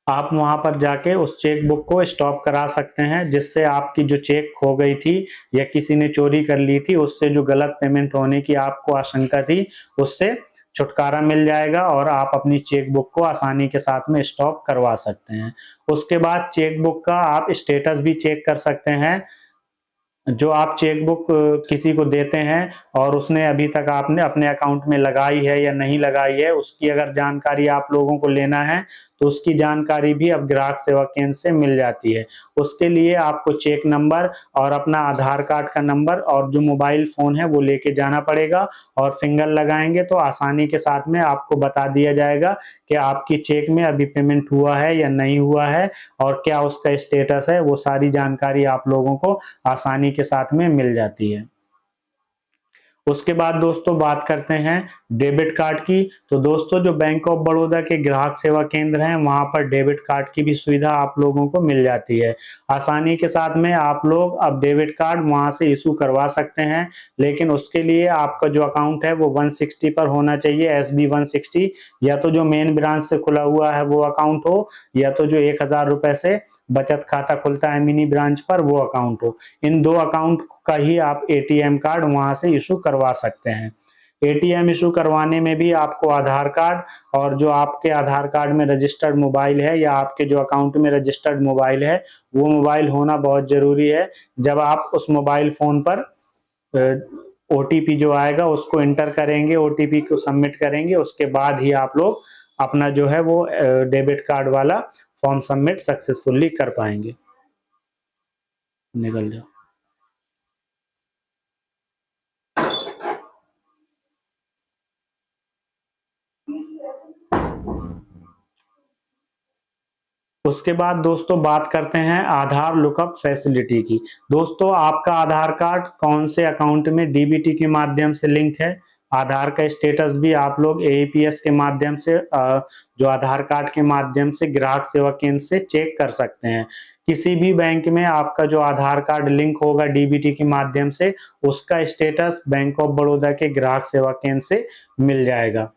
आप वहां पर जाके उस चेक बुक को स्टॉप करा सकते हैं, जिससे आपकी जो चेक खो गई थी या किसी ने चोरी कर ली थी, उससे जो गलत पेमेंट होने की आपको आशंका थी, उससे छुटकारा मिल जाएगा और आप अपनी चेक बुक को आसानी के साथ में स्टॉप करवा सकते हैं। उसके बाद चेक बुक का आप स्टेटस भी चेक कर सकते हैं। जो आप चेकबुक किसी को देते हैं और उसने अभी तक आपने अपने अकाउंट में लगाई है या नहीं लगाई है, उसकी अगर जानकारी आप लोगों को लेना है तो उसकी जानकारी भी अब ग्राहक सेवा केंद्र से मिल जाती है। उसके लिए आपको चेक नंबर और अपना आधार कार्ड का नंबर और जो मोबाइल फोन है वो लेके जाना पड़ेगा और फिंगर लगाएंगे तो आसानी के साथ में आपको बता दिया जाएगा कि आपकी चेक में अभी पेमेंट हुआ है या नहीं हुआ है और क्या उसका स्टेटस है। वो सारी जानकारी आप लोगों को आसानी के साथ में मिल जाती है। उसके बाद दोस्तों बात करते हैं डेबिट कार्ड की। तो दोस्तों जो बैंक ऑफ बड़ौदा के ग्राहक सेवा केंद्र हैं वहां पर डेबिट कार्ड की भी सुविधा आप लोगों को मिल जाती है। आसानी के साथ में आप लोग अब डेबिट कार्ड वहां से इशू करवा सकते हैं, लेकिन उसके लिए आपका जो अकाउंट है वो 160 पर होना चाहिए, SB 160। या तो जो मेन ब्रांच से खुला हुआ है वो अकाउंट हो, या तो जो 1000 रुपए से बचत खाता खुलता है मिनी ब्रांच पर वो अकाउंट हो। इन दो अकाउंट का ही आप ATM कार्ड वहां से इशू करवा सकते हैं। ATM इशू करवाने में भी आपको आधार कार्ड और जो आपके आधार कार्ड में रजिस्टर्ड मोबाइल है या आपके जो अकाउंट में रजिस्टर्ड मोबाइल है वो मोबाइल होना बहुत जरूरी है। जब आप उस मोबाइल फोन पर OTP जो आएगा उसको एंटर करेंगे, OTP को सबमिट करेंगे, उसके बाद ही आप लोग अपना जो है वो डेबिट कार्ड वाला फॉर्म सबमिट सक्सेसफुली कर पाएंगे। निकल जाओ। उसके बाद दोस्तों बात करते हैं आधार लुकअप फैसिलिटी की। दोस्तों आपका आधार कार्ड कौन से अकाउंट में DBT के माध्यम से लिंक है, आधार का स्टेटस भी आप लोग AEPS के माध्यम से जो आधार कार्ड के माध्यम से ग्राहक सेवा केंद्र से चेक कर सकते हैं। किसी भी बैंक में आपका जो आधार कार्ड लिंक होगा DBT के माध्यम से, उसका स्टेटस बैंक ऑफ बड़ौदा के ग्राहक सेवा केंद्र से मिल जाएगा।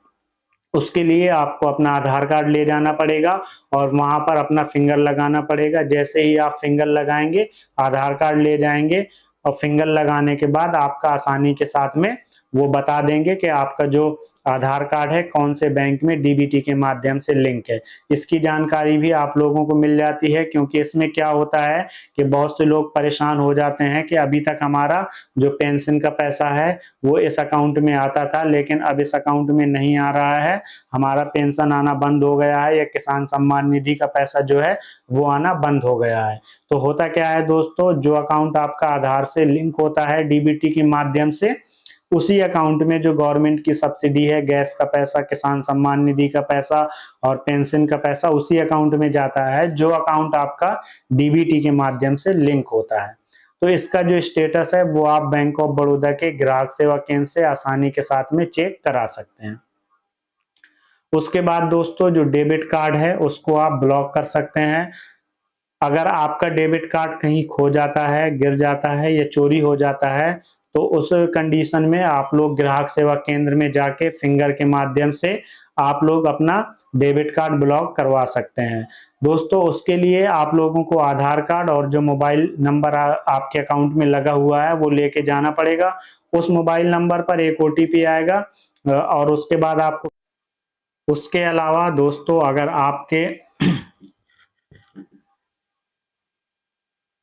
उसके लिए आपको अपना आधार कार्ड ले जाना पड़ेगा और वहां पर अपना फिंगर लगाना पड़ेगा। जैसे ही आप फिंगर लगाएंगे, आधार कार्ड ले जाएंगे और फिंगर लगाने के बाद आपका आसानी के साथ में वो बता देंगे कि आपका जो आधार कार्ड है कौन से बैंक में DBT के माध्यम से लिंक है। इसकी जानकारी भी आप लोगों को मिल जाती है, क्योंकि इसमें क्या होता है कि बहुत से लोग परेशान हो जाते हैं कि अभी तक हमारा जो पेंशन का पैसा है वो इस अकाउंट में आता था, लेकिन अब इस अकाउंट में नहीं आ रहा है, हमारा पेंशन आना बंद हो गया है या किसान सम्मान निधि का पैसा जो है वो आना बंद हो गया है। तो होता क्या है दोस्तों, जो अकाउंट आपका आधार से लिंक होता है DBT के माध्यम से, उसी अकाउंट में जो गवर्नमेंट की सब्सिडी है, गैस का पैसा, किसान सम्मान निधि का पैसा और पेंशन का पैसा उसी अकाउंट में जाता है जो अकाउंट आपका DBT के माध्यम से लिंक होता है। तो इसका जो स्टेटस है वो आप बैंक ऑफ बड़ौदा के ग्राहक सेवा केंद्र से आसानी के साथ में चेक करा सकते हैं। उसके बाद दोस्तों जो डेबिट कार्ड है उसको आप ब्लॉक कर सकते हैं। अगर आपका डेबिट कार्ड कहीं खो जाता है, गिर जाता है या चोरी हो जाता है, तो उस कंडीशन में आप लोग ग्राहक सेवा केंद्र में जाके फिंगर के माध्यम से आप लोग अपना डेबिट कार्ड ब्लॉक करवा सकते हैं। दोस्तों उसके लिए आप लोगों को आधार कार्ड और जो मोबाइल नंबर आपके अकाउंट में लगा हुआ है वो लेके जाना पड़ेगा। उस मोबाइल नंबर पर एक OTP आएगा और उसके बाद आपको, उसके अलावा दोस्तों अगर आपके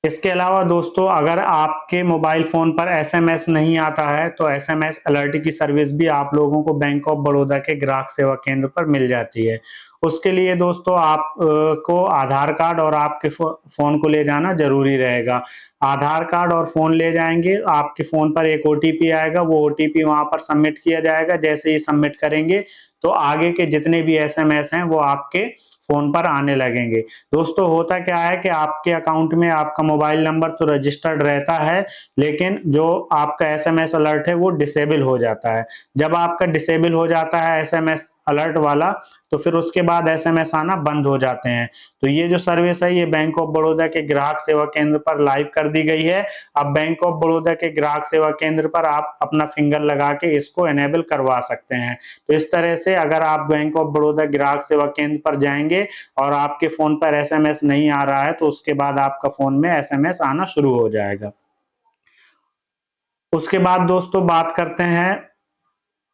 इसके अलावा दोस्तों अगर आपके मोबाइल फोन पर SMS नहीं आता है तो SMS अलर्ट की सर्विस भी आप लोगों को बैंक ऑफ बड़ौदा के ग्राहक सेवा केंद्र पर मिल जाती है। उसके लिए दोस्तों आप को आधार कार्ड और आपके फोन को ले जाना जरूरी रहेगा। आधार कार्ड और फोन ले जाएंगे, आपके फोन पर एक OTP आएगा, वो OTP वहां पर सबमिट किया जाएगा। जैसे ही सबमिट करेंगे तो आगे के जितने भी SMS हैं वो आपके फोन पर आने लगेंगे। दोस्तों होता क्या है कि आपके अकाउंट में आपका मोबाइल नंबर तो रजिस्टर्ड रहता है, लेकिन जो आपका SMS अलर्ट है वो डिसेबल हो जाता है। जब आपका डिसेबल हो जाता है SMS अलर्ट वाला, तो फिर उसके बाद एसएमएस आना बंद हो जाते हैं। तो ये जो सर्विस है ये बैंक ऑफ बड़ौदा के ग्राहक सेवा केंद्र पर लाइव कर दी गई है। अब बैंक ऑफ बड़ौदा के ग्राहक सेवा केंद्र पर आप अपना फिंगर लगा के इसको एनेबल करवा सकते हैं। तो इस तरह से अगर आप बैंक ऑफ बड़ौदा ग्राहक सेवा केंद्र पर जाएंगे और आपके फोन पर एसएमएस नहीं आ रहा है तो उसके बाद आपका फोन में एसएमएस आना शुरू हो जाएगा। उसके बाद दोस्तों बात करते हैं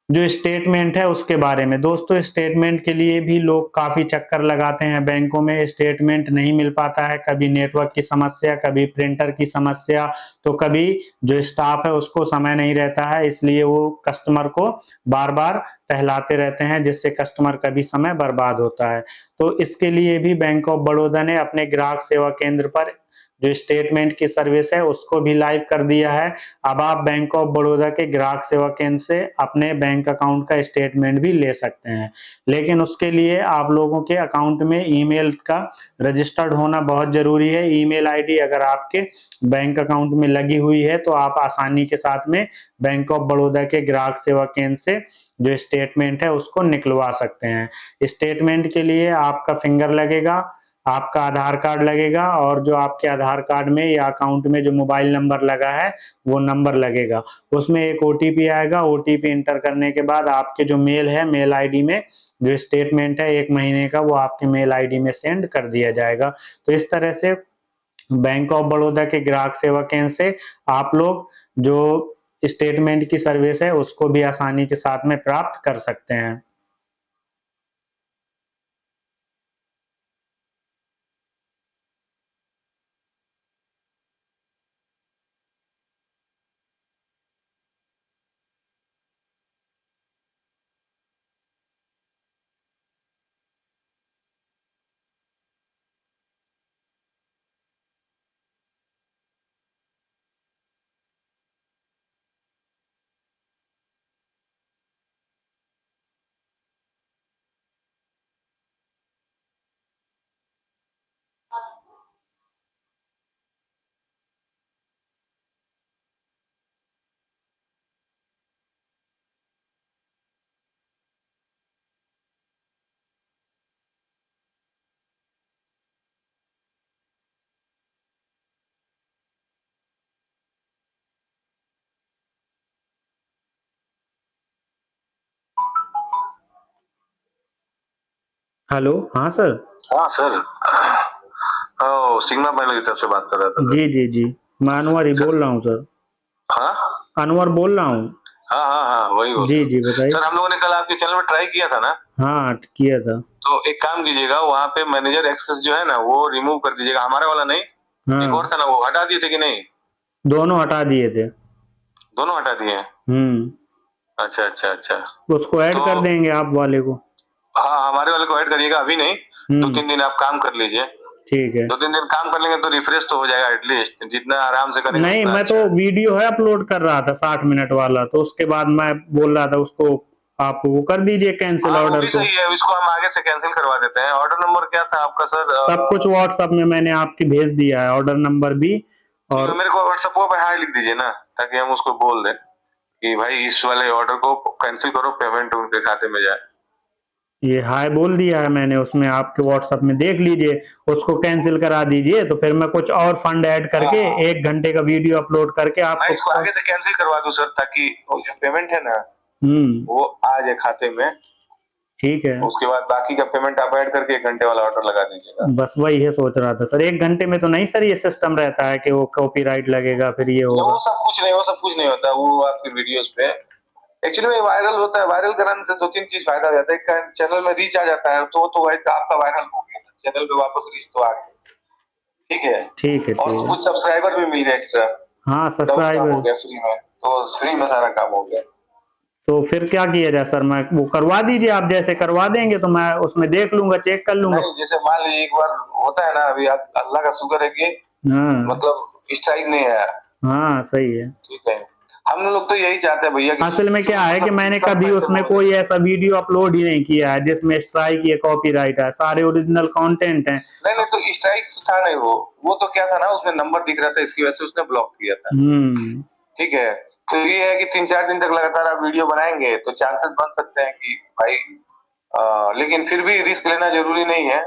जो स्टेटमेंट है उसके बारे में। दोस्तों स्टेटमेंट के लिए भी लोग काफी चक्कर लगाते हैं, बैंकों में स्टेटमेंट नहीं मिल पाता है, कभी नेटवर्क की समस्या, कभी प्रिंटर की समस्या, तो कभी जो स्टाफ है उसको समय नहीं रहता है, इसलिए वो कस्टमर को बार बार टहलाते रहते हैं, जिससे कस्टमर का भी समय बर्बाद होता है। तो इसके लिए भी बैंक ऑफ बड़ौदा ने अपने ग्राहक सेवा केंद्र पर जो स्टेटमेंट की सर्विस है उसको भी लाइव कर दिया है। अब आप बैंक ऑफ बड़ौदा के ग्राहक सेवा केंद्र से अपने बैंक अकाउंट का स्टेटमेंट भी ले सकते हैं, लेकिन उसके लिए आप लोगों के अकाउंट में ईमेल का रजिस्टर्ड होना बहुत जरूरी है। ईमेल आईडी अगर आपके बैंक अकाउंट में लगी हुई है तो आप आसानी के साथ में बैंक ऑफ बड़ौदा के ग्राहक सेवा केंद्र से जो स्टेटमेंट है उसको निकलवा सकते हैं। स्टेटमेंट के लिए आपका फिंगर लगेगा, आपका आधार कार्ड लगेगा, और जो आपके आधार कार्ड में या अकाउंट में जो मोबाइल नंबर लगा है वो नंबर लगेगा। उसमें एक ओटीपी आएगा, ओटीपी इंटर करने के बाद आपके जो मेल है, मेल आईडी में जो स्टेटमेंट है 1 महीने का वो आपके मेल आईडी में सेंड कर दिया जाएगा। तो इस तरह से बैंक ऑफ बड़ौदा के ग्राहक सेवा केंद्र से आप लोग जो स्टेटमेंट की सर्विस है उसको भी आसानी के साथ में प्राप्त कर सकते हैं। हेलो, हाँ सर। हाँ सर, सिग्मा पहले की तरफ से बात कर रहा था। जी जी जी, मैं अनवर ही बोल रहा हूँ सर। हाँ, अनवर बोल रहा हूँ। हाँ हाँ हाँ, वही बोल जी जी बताइए सर। हम लोगों ने कल आपके चैनल में ट्राई किया था ना? हाँ किया था। तो एक काम कीजिएगा, वहाँ पे मैनेजर एक्सेस जो है ना वो रिमूव कर दीजिएगा, हमारा वाला नहीं। हाँ। एक और था ना, वो हटा दिए थे कि नहीं? दोनों हटा दिए थे। दोनों हटा दिए? अच्छा अच्छा अच्छा, उसको ऐड कर देंगे आप वाले को। हाँ, हमारे वाले को ऐड करिएगा, अभी नहीं, 2-3 दिन आप काम कर लीजिए। ठीक है, 2-3 दिन काम कर लेंगे तो रिफ्रेश तो हो जाएगा एटलीस्ट, जितना आराम से करेंगे। नहीं मैं तो वीडियो है अपलोड कर रहा था 60 मिनट वाला, तो उसके बाद मैं बोल रहा था उसको आप वो कर दीजिए कैंसिल ऑर्डर को। सही है, इसको हम आगे से कैंसिल करवा देते हैं। ऑर्डर नंबर क्या था आपका सर? सब कुछ व्हाट्सएप में मैंने आपकी भेज दिया है, ऑर्डर नंबर भी। और मेरे को व्हाट्सएप पे हाई लिख दीजिए ना, ताकि हम उसको बोल दें कि भाई इस वाले ऑर्डर को कैंसिल करो, पेमेंट उनके खाते में जाए। ये हाय बोल दिया है मैंने उसमें, आपके व्हाट्सएप में देख लीजिए, उसको कैंसिल करा दीजिए, तो फिर मैं कुछ और फंड ऐड करके 1 घंटे का वीडियो अपलोड करके आपको इसको आगे से कैंसिल करवा दूं सर, ताकि जो पेमेंट है ना वो आ जाए खाते में। ठीक है, उसके बाद बाकी का पेमेंट आप ऐड करके 1 घंटे वाला ऑर्डर लगा दीजिएगा। बस वही है सोच रहा था सर। 1 घंटे में तो नहीं सर ये सिस्टम रहता है कि वो कॉपीराइट लगेगा फिर ये होगा। वो सब कुछ नहीं होता, वो आपकी वीडियोस पे एक्चुअली में वायरल होता है। वायरल कराने से 2-3 चीज फायदा हो जाता है। एक, चैनल में रीच आ जाता है, तो भाई आपका वायरल हो गया, चैनल पे वापस रीच तो आ गया। ठीक है, ठीक है, और कुछ सब्सक्राइबर भी मिल गए एक्स्ट्रा। हाँ सब्सक्राइबर हो गया फ्री में, तो फ्री में सारा काम हो गया। तो फिर क्या किया जाए सर? मैं वो करवा दीजिए, आप जैसे करवा देंगे तो मैं उसमें देख लूंगा, चेक कर लूंगा। जैसे मान लीजिए एक बार होता है ना, अभी अल्लाह का शुक्र है कि मतलब स्ट्राइक नहीं आया। हाँ सही है, ठीक है। हम लोग तो यही चाहते हैं भैया। असल में क्या है कि मैंने कभी उसमें कोई ऐसा वीडियो अपलोड ही नहीं किया है जिसमें स्ट्राइक या कॉपीराइट है, सारे ओरिजिनल कंटेंट हैं। नहीं तो स्ट्राइक तो था नहीं, वो तो क्या था ना, उसमें नंबर दिख रहा था, इसकी वजह से उसने ब्लॉक किया था। ठीक है, तो ये है कि 3-4 दिन तक लगातार आप वीडियो बनाएंगे तो चांसेस बन सकते हैं कि भाई लेकिन फिर भी रिस्क लेना जरूरी नहीं है।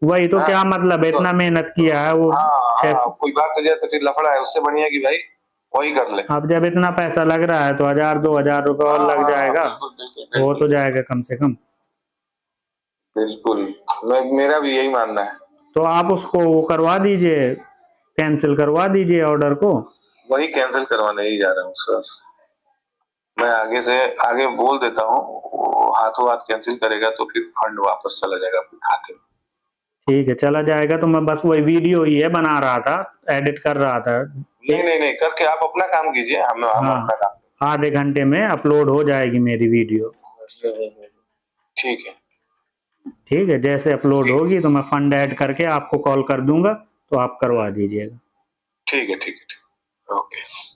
वही तो, हाँ, क्या मतलब है, तो इतना मेहनत किया है वो हाँ छह। हाँ, कोई बात हो जाए तो फिर लफड़ा है, उससे बढ़िया कि भाई वही कर ले। अब जब इतना पैसा लग रहा है तो 1000-2000 रुपये और हाँ लग हाँ हाँ, जाएगा, बिल्कुल बिल्कुल हो बिल्कुल तो जाएगा कम से कम। बिल्कुल। मेरा भी यही मानना है। तो आप उसको वो करवा दीजिए, कैंसिल करवा दीजिए ऑर्डर को। वही कैंसिल करवाने ही जा रहा हूँ सर। मैं आगे से आगे बोल देता हूँ, वो हाथों हाथ कैंसिल करेगा तो फिर फंड वापस चला जाएगा अपने खाते में। ठीक है, चला जाएगा। तो मैं बस वही वीडियो ही है बना रहा था, एडिट कर रहा था। नहीं नहीं नहीं, करके आप अपना काम कीजिए, हम हाँ, अपना काम। आधे घंटे में अपलोड हो जाएगी मेरी वीडियो। ठीक है। ठीक है, जैसे अपलोड ठीक होगी तो मैं फंड ऐड करके आपको कॉल कर दूंगा, तो आप करवा दीजिएगा। ठीक है ठीक है ठीक है, ओके।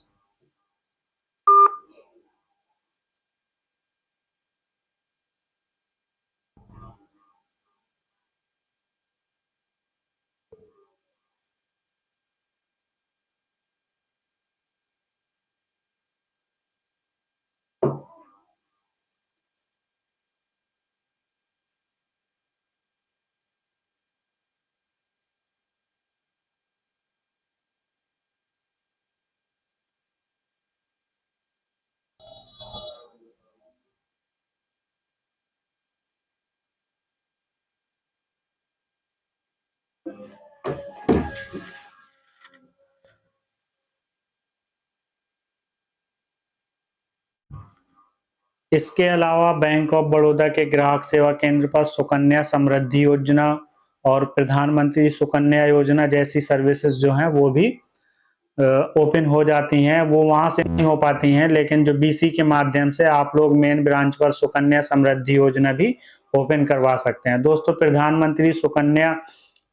इसके अलावा बैंक ऑफ बड़ौदा के ग्राहक सेवा केंद्र पर सुकन्या समृद्धि योजना और प्रधानमंत्री सुकन्या योजना जैसी सर्विसेज जो हैं वो भी ओपन हो जाती हैं। वो वहां से नहीं हो पाती हैं, लेकिन जो बीसी के माध्यम से आप लोग मेन ब्रांच पर सुकन्या समृद्धि योजना भी ओपन करवा सकते हैं। दोस्तों, प्रधानमंत्री सुकन्या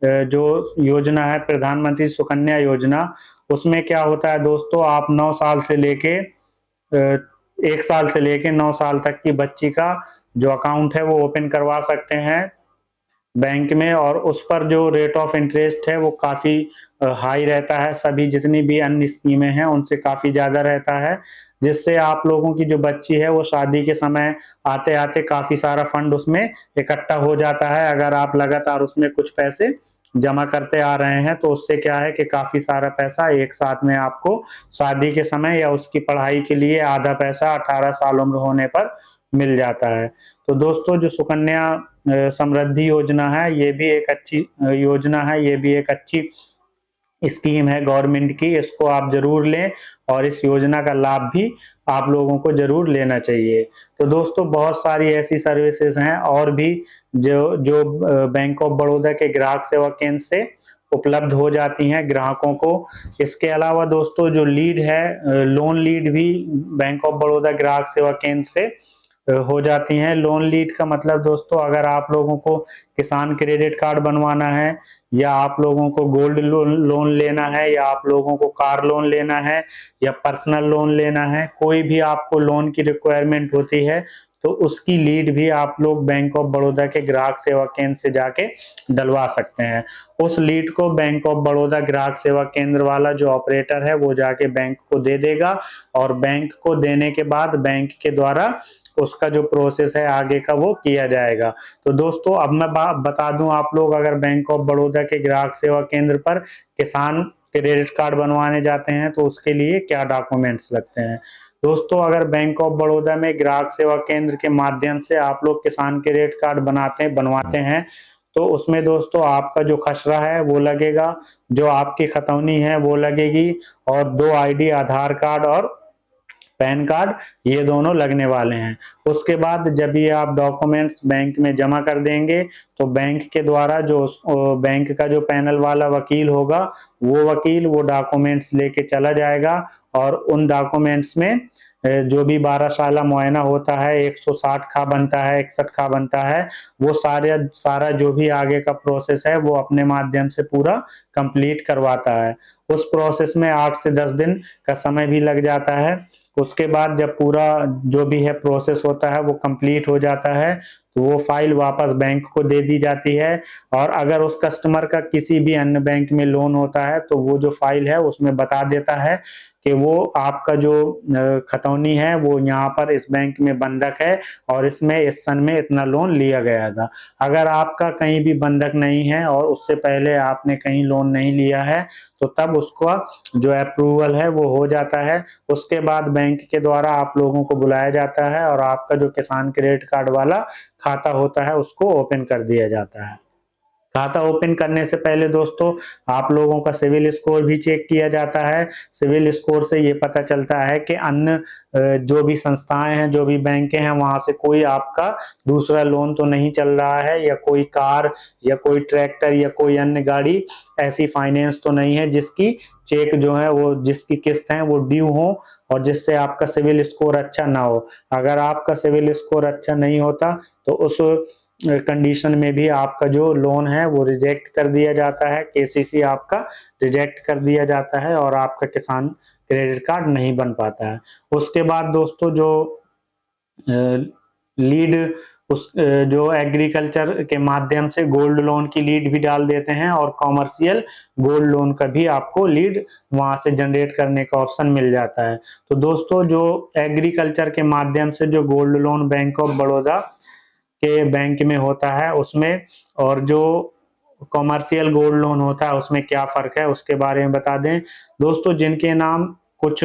जो योजना है, प्रधानमंत्री सुकन्या योजना, उसमें क्या होता है दोस्तों, आप 9 साल से लेके 1 साल से लेके 9 साल तक की बच्ची का जो अकाउंट है वो ओपन करवा सकते हैं बैंक में। और उस पर जो रेट ऑफ इंटरेस्ट है वो काफ़ी हाई रहता है, सभी जितनी भी अन्य स्कीमें हैं उनसे काफ़ी ज़्यादा रहता है, जिससे आप लोगों की जो बच्ची है वो शादी के समय आते आते काफ़ी सारा फंड उसमें इकट्ठा हो जाता है। अगर आप लगातार उसमें कुछ पैसे जमा करते आ रहे हैं तो उससे क्या है कि काफ़ी सारा पैसा एक साथ में आपको शादी के समय या उसकी पढ़ाई के लिए आधा पैसा 18 साल उम्र होने पर मिल जाता है। तो दोस्तों, जो सुकन्या समृद्धि योजना है, ये भी एक अच्छी योजना है, ये भी एक अच्छी स्कीम है गवर्नमेंट की। इसको आप जरूर लें और इस योजना का लाभ भी आप लोगों को जरूर लेना चाहिए। तो दोस्तों, बहुत सारी ऐसी सर्विसेज हैं और भी जो जो बैंक ऑफ बड़ौदा के ग्राहक सेवा केंद्र से उपलब्ध हो जाती हैं ग्राहकों को। इसके अलावा दोस्तों, जो लीड है, लोन लीड भी बैंक ऑफ बड़ौदा ग्राहक सेवा केंद्र से हो जाती हैं। लोन लीड का मतलब दोस्तों, अगर आप लोगों को किसान क्रेडिट कार्ड बनवाना है, या आप लोगों को गोल्ड लोन लेना है, या आप लोगों को कार लोन लेना है, या पर्सनल लोन लेना है, कोई भी आपको लोन की रिक्वायरमेंट होती है तो उसकी लीड भी आप लोग बैंक ऑफ बड़ौदा के ग्राहक सेवा केंद्र से जाके डलवा सकते हैं। उस लीड को बैंक ऑफ बड़ौदा ग्राहक सेवा केंद्र वाला जो ऑपरेटर है वो जाके बैंक को दे देगा, और बैंक को देने के बाद बैंक के द्वारा उसका जो प्रोसेस है आगे का वो किया जाएगा। तो दोस्तों, अब मैं बता दूं, आप लोग अगर बैंक ऑफ बड़ौदा के ग्राहक सेवा केंद्र पर किसान क्रेडिट कार्ड बनवाने जाते हैं तो उसके लिए क्या डॉक्यूमेंट्स लगते हैं। दोस्तों, अगर बैंक ऑफ बड़ौदा में ग्राहक सेवा केंद्र के माध्यम से आप लोग किसान क्रेडिट कार्ड बनवाते हैं तो उसमें दोस्तों आपका जो खसरा है वो लगेगा, जो आपकी खतौनी है वो लगेगी, और 2 आईडी, आधार कार्ड और पैन कार्ड, ये दोनों लगने वाले हैं। उसके बाद जब ये आप डॉक्यूमेंट्स बैंक में जमा कर देंगे तो बैंक के द्वारा जो बैंक का जो पैनल वाला वकील होगा वो वकील वो डॉक्यूमेंट्स लेके चला जाएगा, और उन डॉक्यूमेंट्स में जो भी 12 साला मुआयना होता है, 160 का बनता है, 61 का बनता है, वो सारा जो भी आगे का प्रोसेस है वो अपने माध्यम से पूरा कंप्लीट करवाता है। उस प्रोसेस में 8 से 10 दिन का समय भी लग जाता है। उसके बाद जब पूरा जो भी है प्रोसेस होता है वो कंप्लीट हो जाता है तो वो फाइल वापस बैंक को दे दी जाती है। और अगर उस कस्टमर का किसी भी अन्य बैंक में लोन होता है तो वो जो फाइल है उसमें बता देता है कि वो आपका जो खतौनी है वो यहाँ पर इस बैंक में बंधक है और इसमें इस सन में इतना लोन लिया गया था। अगर आपका कहीं भी बंधक नहीं है और उससे पहले आपने कहीं लोन नहीं लिया है तो तब उसका जो अप्रूवल है वो हो जाता है। उसके बाद बैंक के द्वारा आप लोगों को बुलाया जाता है और आपका जो किसान क्रेडिट कार्ड वाला खाता होता है उसको ओपन कर दिया जाता है। खाता ओपन करने से पहले दोस्तों आप लोगों का सिविल स्कोर भी चेक किया जाता है। सिविल स्कोर से ये पता चलता है कि अन्य जो भी संस्थाएं हैं, जो भी बैंक हैं, वहां से कोई आपका दूसरा लोन तो नहीं चल रहा है, या कोई कार या कोई ट्रैक्टर या कोई अन्य गाड़ी ऐसी फाइनेंस तो नहीं है जिसकी चेक जो है वो जिसकी किस्त है वो ड्यू हो और जिससे आपका सिविल स्कोर अच्छा ना हो। अगर आपका सिविल स्कोर अच्छा नहीं होता तो उस कंडीशन में भी आपका जो लोन है वो रिजेक्ट कर दिया जाता है, केसीसी आपका रिजेक्ट कर दिया जाता है और आपका किसान क्रेडिट कार्ड नहीं बन पाता है। उसके बाद दोस्तों जो लीड जो एग्रीकल्चर के माध्यम से गोल्ड लोन की लीड भी डाल देते हैं और कॉमर्शियल गोल्ड लोन का भी आपको लीड वहां से जनरेट करने का ऑप्शन मिल जाता है। तो दोस्तों जो एग्रीकल्चर के माध्यम से जो gold loan bank of Baroda के बैंक में होता है उसमें और जो कॉमर्शियल गोल्ड लोन होता है उसमें क्या फर्क है उसके बारे में बता दें। दोस्तों जिनके नाम कुछ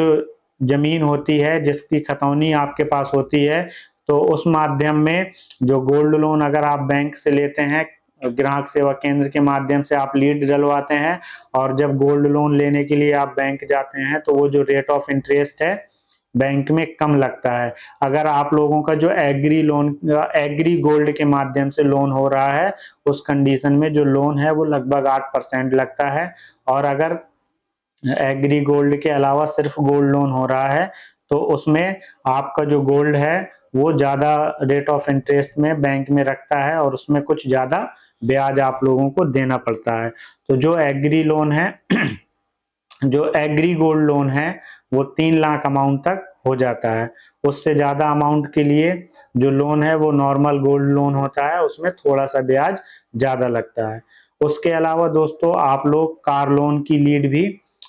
जमीन होती है जिसकी खतौनी आपके पास होती है तो उस माध्यम में जो गोल्ड लोन अगर आप बैंक से लेते हैं, ग्राहक सेवा केंद्र के माध्यम से आप लीड डलवाते हैं और जब गोल्ड लोन लेने के लिए आप बैंक जाते हैं तो वो जो रेट ऑफ इंटरेस्ट है बैंक में कम लगता है। अगर आप लोगों का जो एग्री गोल्ड के माध्यम से लोन हो रहा है उस कंडीशन में जो लोन है वो लगभग 8% लगता है। और अगर एग्री गोल्ड के अलावा सिर्फ गोल्ड लोन हो रहा है तो उसमें आपका जो गोल्ड है वो ज्यादा रेट ऑफ इंटरेस्ट में बैंक में रखता है और उसमें कुछ ज्यादा ब्याज आप लोगों को देना पड़ता है। तो जो एग्री लोन है जो एग्री गोल्ड लोन है वो 3 लाख अमाउंट तक हो जाता है। उससे ज्यादा अमाउंट के लिए जो लोन है वो नॉर्मल गोल्ड लोन होता है, उसमें थोड़ा सा ब्याज ज्यादा लगता है। उसके अलावा दोस्तों आप लोग कार लोन की लीड भी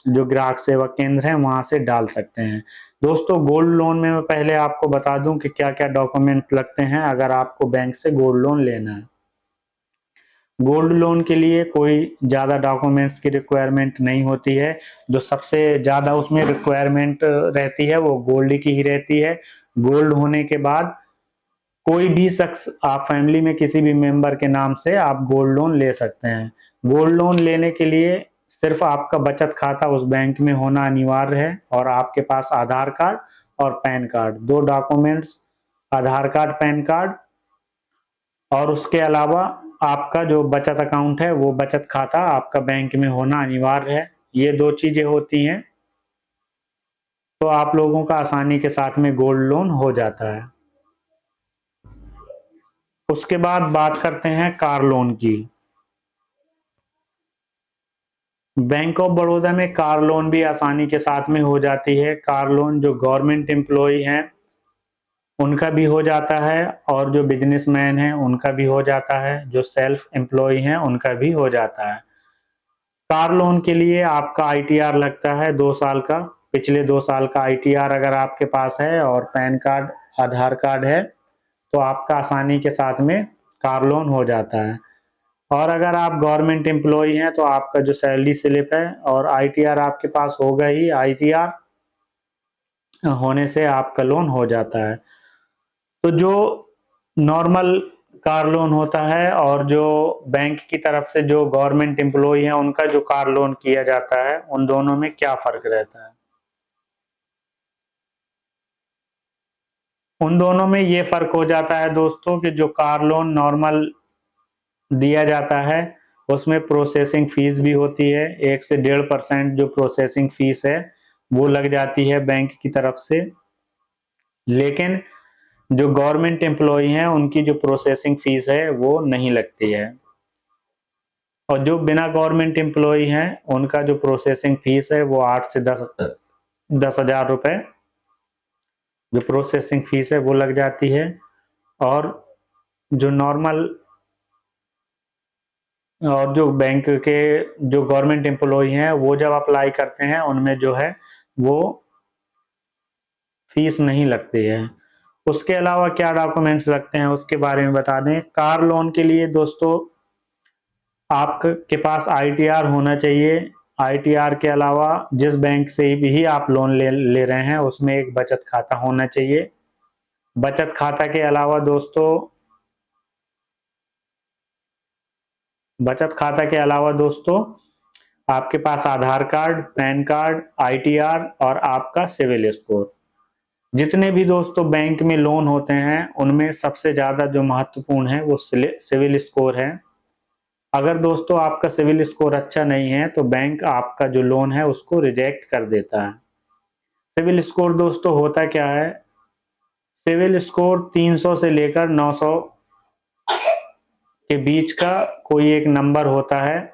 जो ग्राहक सेवा केंद्र है वहां से डाल सकते हैं। दोस्तों गोल्ड लोन में मैं पहले आपको बता दूं कि क्या क्या डॉक्यूमेंट लगते हैं अगर आपको बैंक से गोल्ड लोन लेना है। गोल्ड लोन के लिए कोई ज़्यादा डॉक्यूमेंट्स की रिक्वायरमेंट नहीं होती है। जो सबसे ज़्यादा उसमें रिक्वायरमेंट रहती है वो गोल्ड की ही रहती है। गोल्ड होने के बाद कोई भी शख्स आप फैमिली में किसी भी मेंबर के नाम से आप गोल्ड लोन ले सकते हैं। गोल्ड लोन लेने के लिए सिर्फ आपका बचत खाता उस बैंक में होना अनिवार्य है और आपके पास आधार कार्ड और पैन कार्ड, 2 डॉक्यूमेंट्स, आधार कार्ड, पैन कार्ड, और उसके अलावा आपका जो बचत अकाउंट है वो बचत खाता आपका बैंक में होना अनिवार्य है। ये 2 चीजें होती हैं तो आप लोगों का आसानी के साथ में गोल्ड लोन हो जाता है। उसके बाद बात करते हैं कार लोन की। बैंक ऑफ बड़ौदा में कार लोन भी आसानी के साथ में हो जाती है। कार लोन जो गवर्नमेंट एम्प्लॉय हैं उनका भी हो जाता है और जो बिजनेसमैन हैं उनका भी हो जाता है, जो सेल्फ एम्प्लॉय हैं उनका भी हो जाता है। कार लोन के लिए आपका आईटीआर लगता है 2 साल का। पिछले 2 साल का आईटीआर अगर आपके पास है और पैन कार्ड, आधार कार्ड है तो आपका आसानी के साथ में कार लोन हो जाता है। और अगर आप गवर्नमेंट एम्प्लॉय हैं तो आपका जो सैलरी स्लिप है और आईटीआर आपके पास होगा ही, आईटीआर होने से आपका लोन हो जाता है। तो जो नॉर्मल कार लोन होता है और जो बैंक की तरफ से जो गवर्नमेंट एम्प्लॉय है उनका जो कार लोन किया जाता है उन दोनों में क्या फर्क रहता है। उन दोनों में ये फर्क हो जाता है दोस्तों कि जो कार लोन नॉर्मल दिया जाता है उसमें प्रोसेसिंग फीस भी होती है। 1 से 1.5% जो प्रोसेसिंग फीस है वो लग जाती है बैंक की तरफ से। लेकिन जो गवर्नमेंट एम्प्लॉय हैं उनकी जो प्रोसेसिंग फीस है वो नहीं लगती है। और जो बिना गवर्नमेंट एम्प्लॉय हैं उनका जो प्रोसेसिंग फीस है वो 8 से 10 हजार रुपए जो प्रोसेसिंग फीस है वो लग जाती है। और जो नॉर्मल और जो बैंक के जो गवर्नमेंट एम्प्लॉय हैं वो जब अप्लाई करते हैं उनमें जो है वो फीस नहीं लगती है। उसके अलावा क्या डॉक्यूमेंट्स लगते हैं उसके बारे में बता दें। कार लोन के लिए दोस्तों आपके पास आईटीआर होना चाहिए। आईटीआर के अलावा जिस बैंक से भी आप लोन ले रहे हैं उसमें एक बचत खाता होना चाहिए। बचत खाता के अलावा दोस्तों आपके पास आधार कार्ड, पैन कार्ड, आईटीआर और आपका सिविल स्कोर। जितने भी दोस्तों बैंक में लोन होते हैं उनमें सबसे ज्यादा जो महत्वपूर्ण है वो सिविल स्कोर है। अगर दोस्तों आपका सिविल स्कोर अच्छा नहीं है तो बैंक आपका जो लोन है उसको रिजेक्ट कर देता है। सिविल स्कोर दोस्तों होता क्या है? सिविल स्कोर 300 से लेकर 900 के बीच का कोई एक नंबर होता है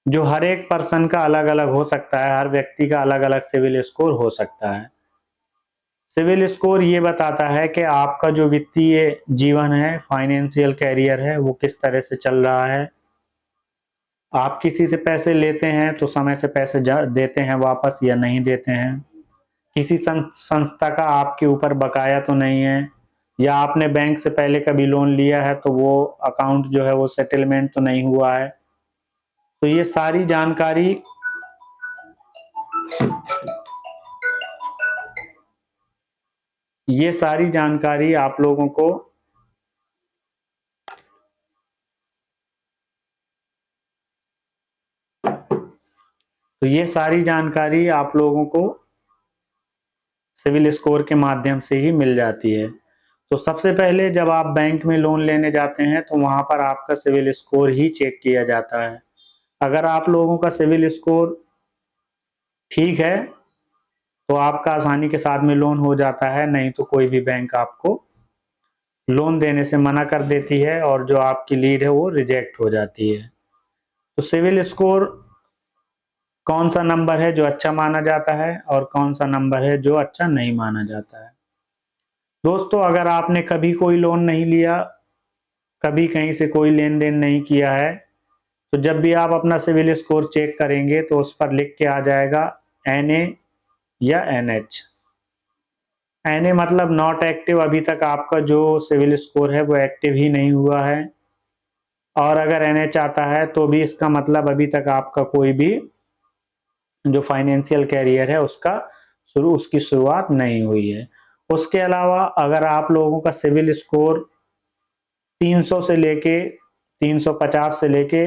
जो हर एक पर्सन का अलग अलग हो सकता है। हर व्यक्ति का अलग अलग सिविल स्कोर हो सकता है। सिविल स्कोर ये बताता है कि आपका जो वित्तीय जीवन है, फाइनेंशियल कैरियर है, वो किस तरह से चल रहा है। आप किसी से पैसे लेते हैं तो समय से पैसे देते हैं वापस या नहीं देते हैं। किसी संस्था का आपके ऊपर बकाया तो नहीं है, या आपने बैंक से पहले कभी लोन लिया है तो वो अकाउंट जो है वो सेटलमेंट तो नहीं हुआ है। तो ये सारी जानकारी आप लोगों को सिविल स्कोर के माध्यम से ही मिल जाती है। तो सबसे पहले जब आप बैंक में लोन लेने जाते हैं तो वहां पर आपका सिविल स्कोर ही चेक किया जाता है। अगर आप लोगों का सिविल स्कोर ठीक है तो आपका आसानी के साथ में लोन हो जाता है, नहीं तो कोई भी बैंक आपको लोन देने से मना कर देती है और जो आपकी लीड है वो रिजेक्ट हो जाती है। तो सिविल स्कोर कौन सा नंबर है जो अच्छा माना जाता है और कौन सा नंबर है जो अच्छा नहीं माना जाता है। दोस्तों अगर आपने कभी कोई लोन नहीं लिया, कभी कहीं से कोई लेन देन नहीं किया है, तो जब भी आप अपना सिविल स्कोर चेक करेंगे तो उस पर लिख के आ जाएगा NA या NH। NA मतलब नॉट एक्टिव, अभी तक आपका जो सिविल स्कोर है वो एक्टिव ही नहीं हुआ है। और अगर NH आता है तो भी इसका मतलब अभी तक आपका कोई भी जो फाइनेंशियल कैरियर है उसकी शुरुआत नहीं हुई है। उसके अलावा अगर आप लोगों का सिविल स्कोर 300 से लेके 350 से लेके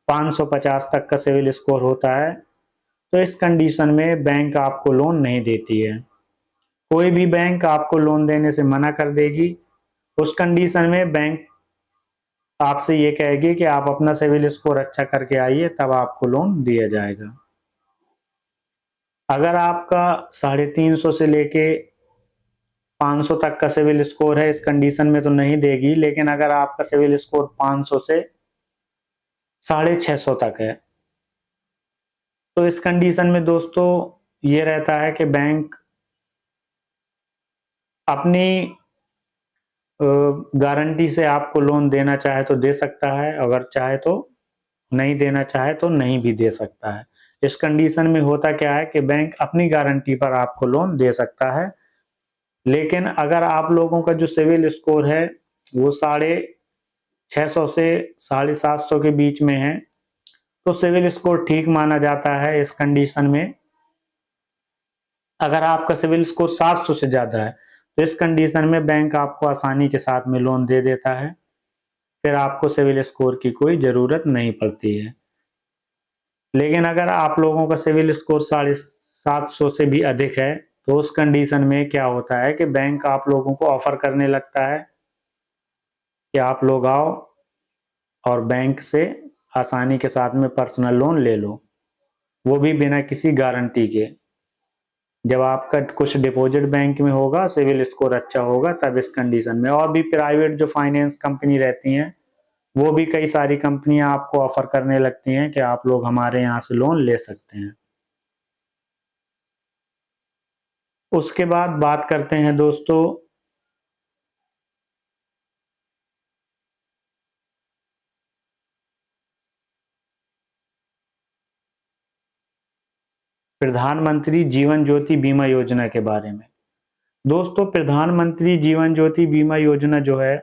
550 तक का सिविल स्कोर होता है तो इस कंडीशन में बैंक आपको लोन नहीं देती है। कोई भी बैंक आपको लोन देने से मना कर देगी। उस कंडीशन में बैंक आपसे ये कहेगी कि आप अपना सिविल स्कोर अच्छा करके आइए, तब आपको लोन दिया जाएगा। अगर आपका 350 से लेके 500 तक का सिविल स्कोर है, इस कंडीशन में तो नहीं देगी, लेकिन अगर आपका सिविल स्कोर 500 से 650 तक है तो इस कंडीशन में दोस्तों ये रहता है कि बैंक अपनी गारंटी से आपको लोन देना चाहे तो दे सकता है, अगर चाहे तो नहीं देना चाहे तो नहीं भी दे सकता है। इस कंडीशन में होता क्या है कि बैंक अपनी गारंटी पर आपको लोन दे सकता है, लेकिन अगर आप लोगों का जो सिविल स्कोर है वो 650 से 750 के बीच में है तो सिविल स्कोर ठीक माना जाता है। इस कंडीशन में अगर आपका सिविल स्कोर 700 से ज्यादा है तो इस कंडीशन में बैंक आपको आसानी के साथ में लोन दे देता है, फिर आपको सिविल स्कोर की कोई जरूरत नहीं पड़ती है। लेकिन अगर आप लोगों का सिविल स्कोर 750 से भी अधिक है तो उस कंडीशन में क्या होता है कि बैंक आप लोगों को ऑफर करने लगता है कि आप लोग आओ और बैंक से आसानी के साथ में पर्सनल लोन ले लो, वो भी बिना किसी गारंटी के। जब आपका कुछ डिपॉजिट बैंक में होगा, सिविल स्कोर अच्छा होगा, तब इस कंडीशन में। और भी प्राइवेट जो फाइनेंस कंपनी रहती हैं वो भी कई सारी कंपनियां आपको ऑफर करने लगती हैं कि आप लोग हमारे यहाँ से लोन ले सकते हैं। उसके बाद बात करते हैं दोस्तों प्रधानमंत्री जीवन ज्योति बीमा योजना के बारे में। दोस्तों, प्रधानमंत्री जीवन ज्योति बीमा योजना जो है,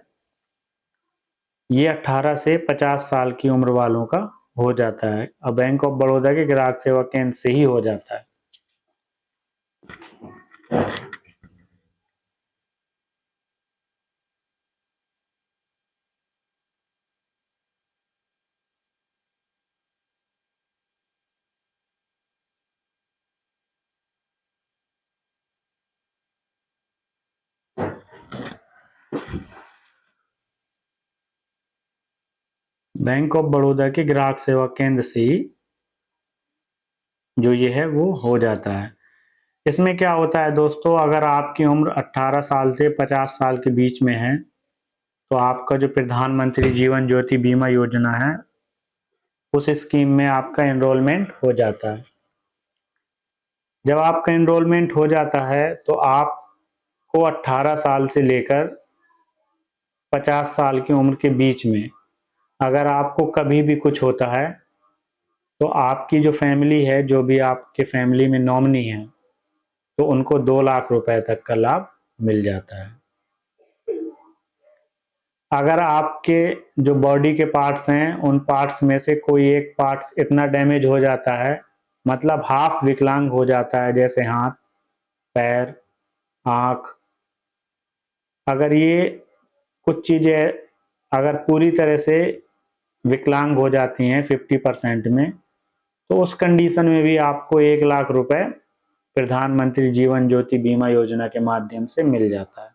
ये 18 से 50 साल की उम्र वालों का हो जाता है और बैंक ऑफ बड़ौदा के ग्राहक सेवा केंद्र से ही हो जाता है। बैंक ऑफ बड़ौदा के ग्राहक सेवा केंद्र से ही जो ये है वो हो जाता है। इसमें क्या होता है दोस्तों, अगर आपकी उम्र 18 साल से 50 साल के बीच में है तो आपका जो प्रधानमंत्री जीवन ज्योति बीमा योजना है, उस स्कीम में आपका एनरोलमेंट हो जाता है। जब आपका एनरोलमेंट हो जाता है तो आपको 18 साल से लेकर 50 साल की उम्र के बीच में अगर आपको कभी भी कुछ होता है तो आपकी जो फैमिली है, जो भी आपके फैमिली में नॉमिनी है, तो उनको 2 लाख रुपए तक का लाभ मिल जाता है। अगर आपके जो बॉडी के पार्ट्स हैं, उन पार्ट्स में से कोई एक पार्ट्स इतना डैमेज हो जाता है, मतलब हाफ विकलांग हो जाता है, जैसे हाथ, पैर, आँख, अगर ये कुछ चीज़ें अगर पूरी तरह से विकलांग हो जाती हैं 50% में, तो उस कंडीशन में भी आपको 1 लाख रुपए प्रधानमंत्री जीवन ज्योति बीमा योजना के माध्यम से मिल जाता है।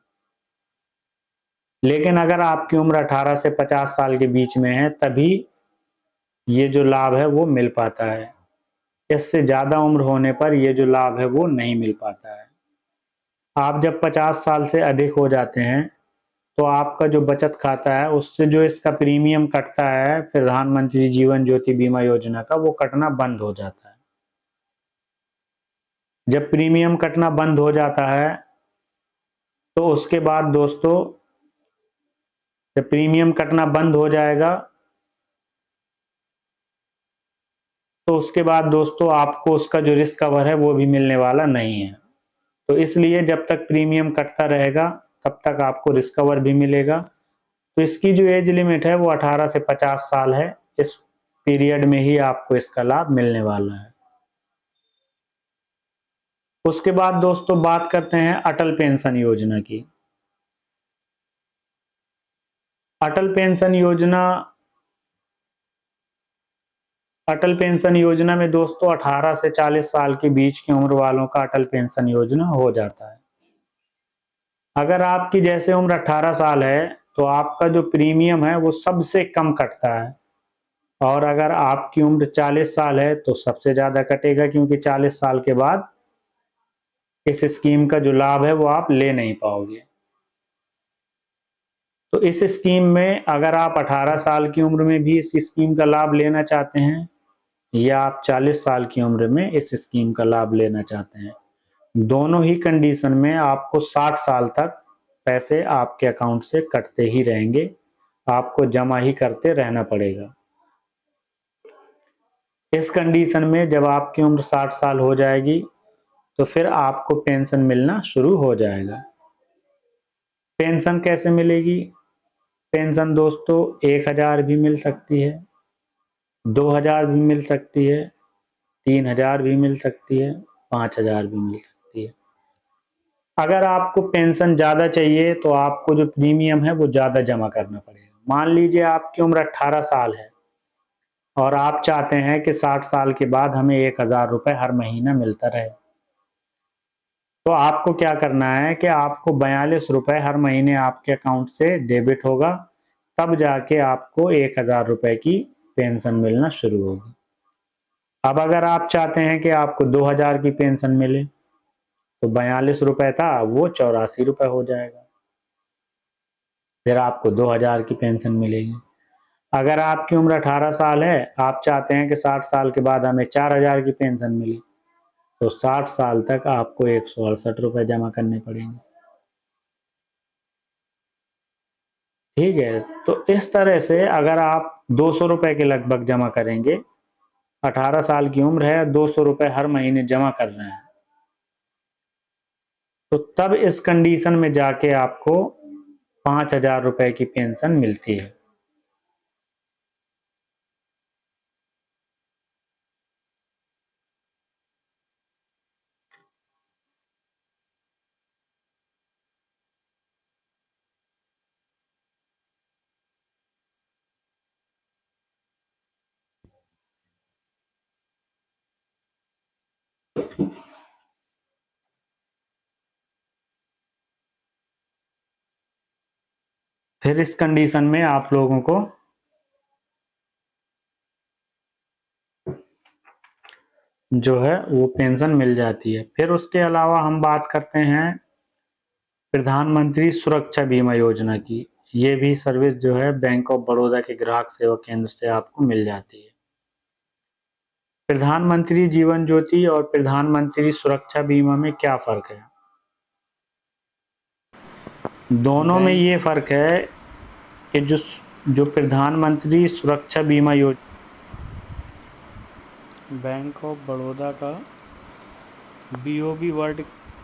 लेकिन अगर आपकी उम्र 18 से 50 साल के बीच में है, तभी ये जो लाभ है वो मिल पाता है। इससे ज़्यादा उम्र होने पर ये जो लाभ है वो नहीं मिल पाता है। आप जब 50 साल से अधिक हो जाते हैं तो आपका जो बचत खाता है, उससे जो इसका प्रीमियम कटता है प्रधानमंत्री जीवन ज्योति बीमा योजना का, वो कटना बंद हो जाता है। जब प्रीमियम कटना बंद हो जाता है तो उसके बाद दोस्तों, जब प्रीमियम कटना बंद हो जाएगा तो उसके बाद दोस्तों आपको उसका जो रिस्क कवर है वो भी मिलने वाला नहीं है। तो इसलिए जब तक प्रीमियम कटता रहेगा तब तक आपको रिस्क कवर भी मिलेगा। तो इसकी जो एज लिमिट है वो 18 से 50 साल है। इस पीरियड में ही आपको इसका लाभ मिलने वाला है। उसके बाद दोस्तों बात करते हैं अटल पेंशन योजना की। अटल पेंशन योजना में दोस्तों 18 से 40 साल के बीच की उम्र वालों का अटल पेंशन योजना हो जाता है। अगर आपकी जैसे उम्र 18 साल है तो आपका जो प्रीमियम है वो सबसे कम कटता है, और अगर आपकी उम्र 40 साल है तो सबसे ज़्यादा कटेगा, क्योंकि 40 साल के बाद इस स्कीम का जो लाभ है वो आप ले नहीं पाओगे। तो इस स्कीम में अगर आप 18 साल की उम्र में भी इस स्कीम का लाभ लेना चाहते हैं या आप 40 साल की उम्र में इस स्कीम का लाभ लेना चाहते हैं, दोनों ही कंडीशन में आपको 60 साल तक पैसे आपके अकाउंट से कटते ही रहेंगे, आपको जमा ही करते रहना पड़ेगा। इस कंडीशन में जब आपकी उम्र 60 साल हो जाएगी तो फिर आपको पेंशन मिलना शुरू हो जाएगा। पेंशन कैसे मिलेगी? पेंशन दोस्तों 1000 भी मिल सकती है, 2000 भी मिल सकती है, 3000 भी मिल सकती है, 5000 भी मिल सकती है। अगर आपको पेंशन ज़्यादा चाहिए तो आपको जो प्रीमियम है वो ज़्यादा जमा करना पड़ेगा। मान लीजिए आपकी उम्र 18 साल है और आप चाहते हैं कि 60 साल के बाद हमें 1000 रुपये हर महीना मिलता रहे, तो आपको क्या करना है कि आपको 42 रुपये हर महीने आपके अकाउंट से डेबिट होगा, तब जाके आपको 1000 रुपये की पेंशन मिलना शुरू होगी। अब अगर आप चाहते हैं कि आपको 2000 की पेंशन मिले तो 42 रुपये था वो 84 रुपये हो जाएगा, फिर आपको 2000 की पेंशन मिलेगी। अगर आपकी उम्र 18 साल है, आप चाहते हैं कि 60 साल के बाद हमें 4000 की पेंशन मिले, तो 60 साल तक आपको 168 रुपये जमा करने पड़ेंगे। ठीक है, तो इस तरह से अगर आप 200 रुपये के लगभग जमा करेंगे 18 साल की उम्र है, 200 रुपये हर महीने जमा कर रहे हैं, तो तब इस कंडीशन में जाके आपको 5,000 रुपये की पेंशन मिलती है। फिर इस कंडीशन में आप लोगों को जो है वो पेंशन मिल जाती है। फिर उसके अलावा हम बात करते हैं प्रधानमंत्री सुरक्षा बीमा योजना की। ये भी सर्विस जो है बैंक ऑफ बड़ौदा के ग्राहक सेवा केंद्र से आपको मिल जाती है। प्रधानमंत्री जीवन ज्योति और प्रधानमंत्री सुरक्षा बीमा में क्या फर्क है? दोनों में ये फर्क है कि जो प्रधानमंत्री सुरक्षा बीमा योजना बैंक ऑफ बड़ौदा का BOB वर्ल्ड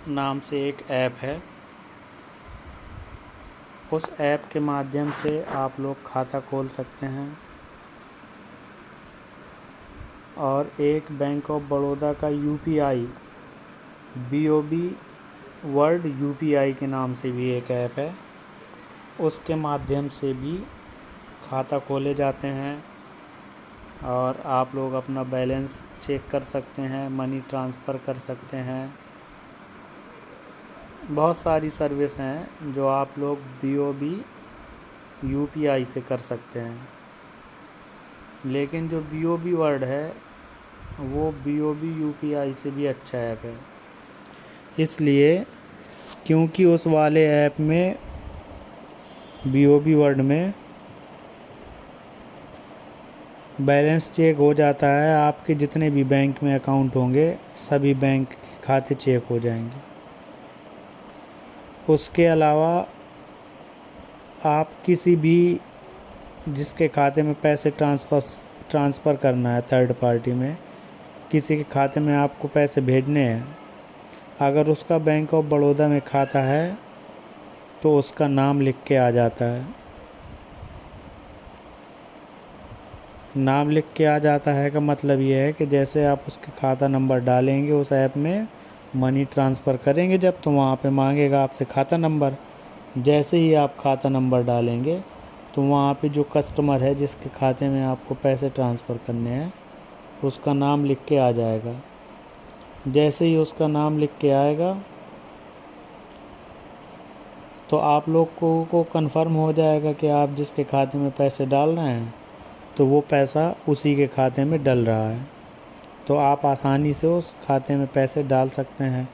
नाम से एक ऐप है। उस ऐप के माध्यम से आप लोग खाता खोल सकते हैं और एक बैंक ऑफ बड़ौदा का UPI BOB वर्ल्ड UPI के नाम से भी एक ऐप है, उसके माध्यम से भी खाता खोले जाते हैं और आप लोग अपना बैलेंस चेक कर सकते हैं, मनी ट्रांसफ़र कर सकते हैं। बहुत सारी सर्विस हैं जो आप लोग BOB UPI से कर सकते हैं, लेकिन जो BOB वर्ल्ड है वो BOB UPI से भी अच्छा ऐप है, इसलिए क्योंकि उस वाले ऐप में BOB वर्ल्ड में बैलेंस चेक हो जाता है। आपके जितने भी बैंक में अकाउंट होंगे सभी बैंक के खाते चेक हो जाएंगे। उसके अलावा आप किसी भी जिसके खाते में पैसे ट्रांसफ़र करना है, थर्ड पार्टी में किसी के खाते में आपको पैसे भेजने हैं, अगर उसका बैंक ऑफ बड़ौदा में खाता है तो उसका नाम लिख के आ जाता है। नाम लिख के आ जाता है का मतलब ये है कि जैसे आप उसके खाता नंबर डालेंगे उस ऐप में, मनी ट्रांसफ़र करेंगे जब, तो वहाँ पे मांगेगा आपसे खाता नंबर। जैसे ही आप खाता नंबर डालेंगे तो वहाँ पे जो कस्टमर है जिसके खाते में आपको पैसे ट्रांसफ़र करने हैं उसका नाम लिख के आ जाएगा। जैसे ही उसका नाम लिख के आएगा तो आप लोग को कन्फर्म हो जाएगा कि आप जिसके खाते में पैसे डाल रहे हैं तो वो पैसा उसी के खाते में डल रहा है, तो आप आसानी से उस खाते में पैसे डाल सकते हैं।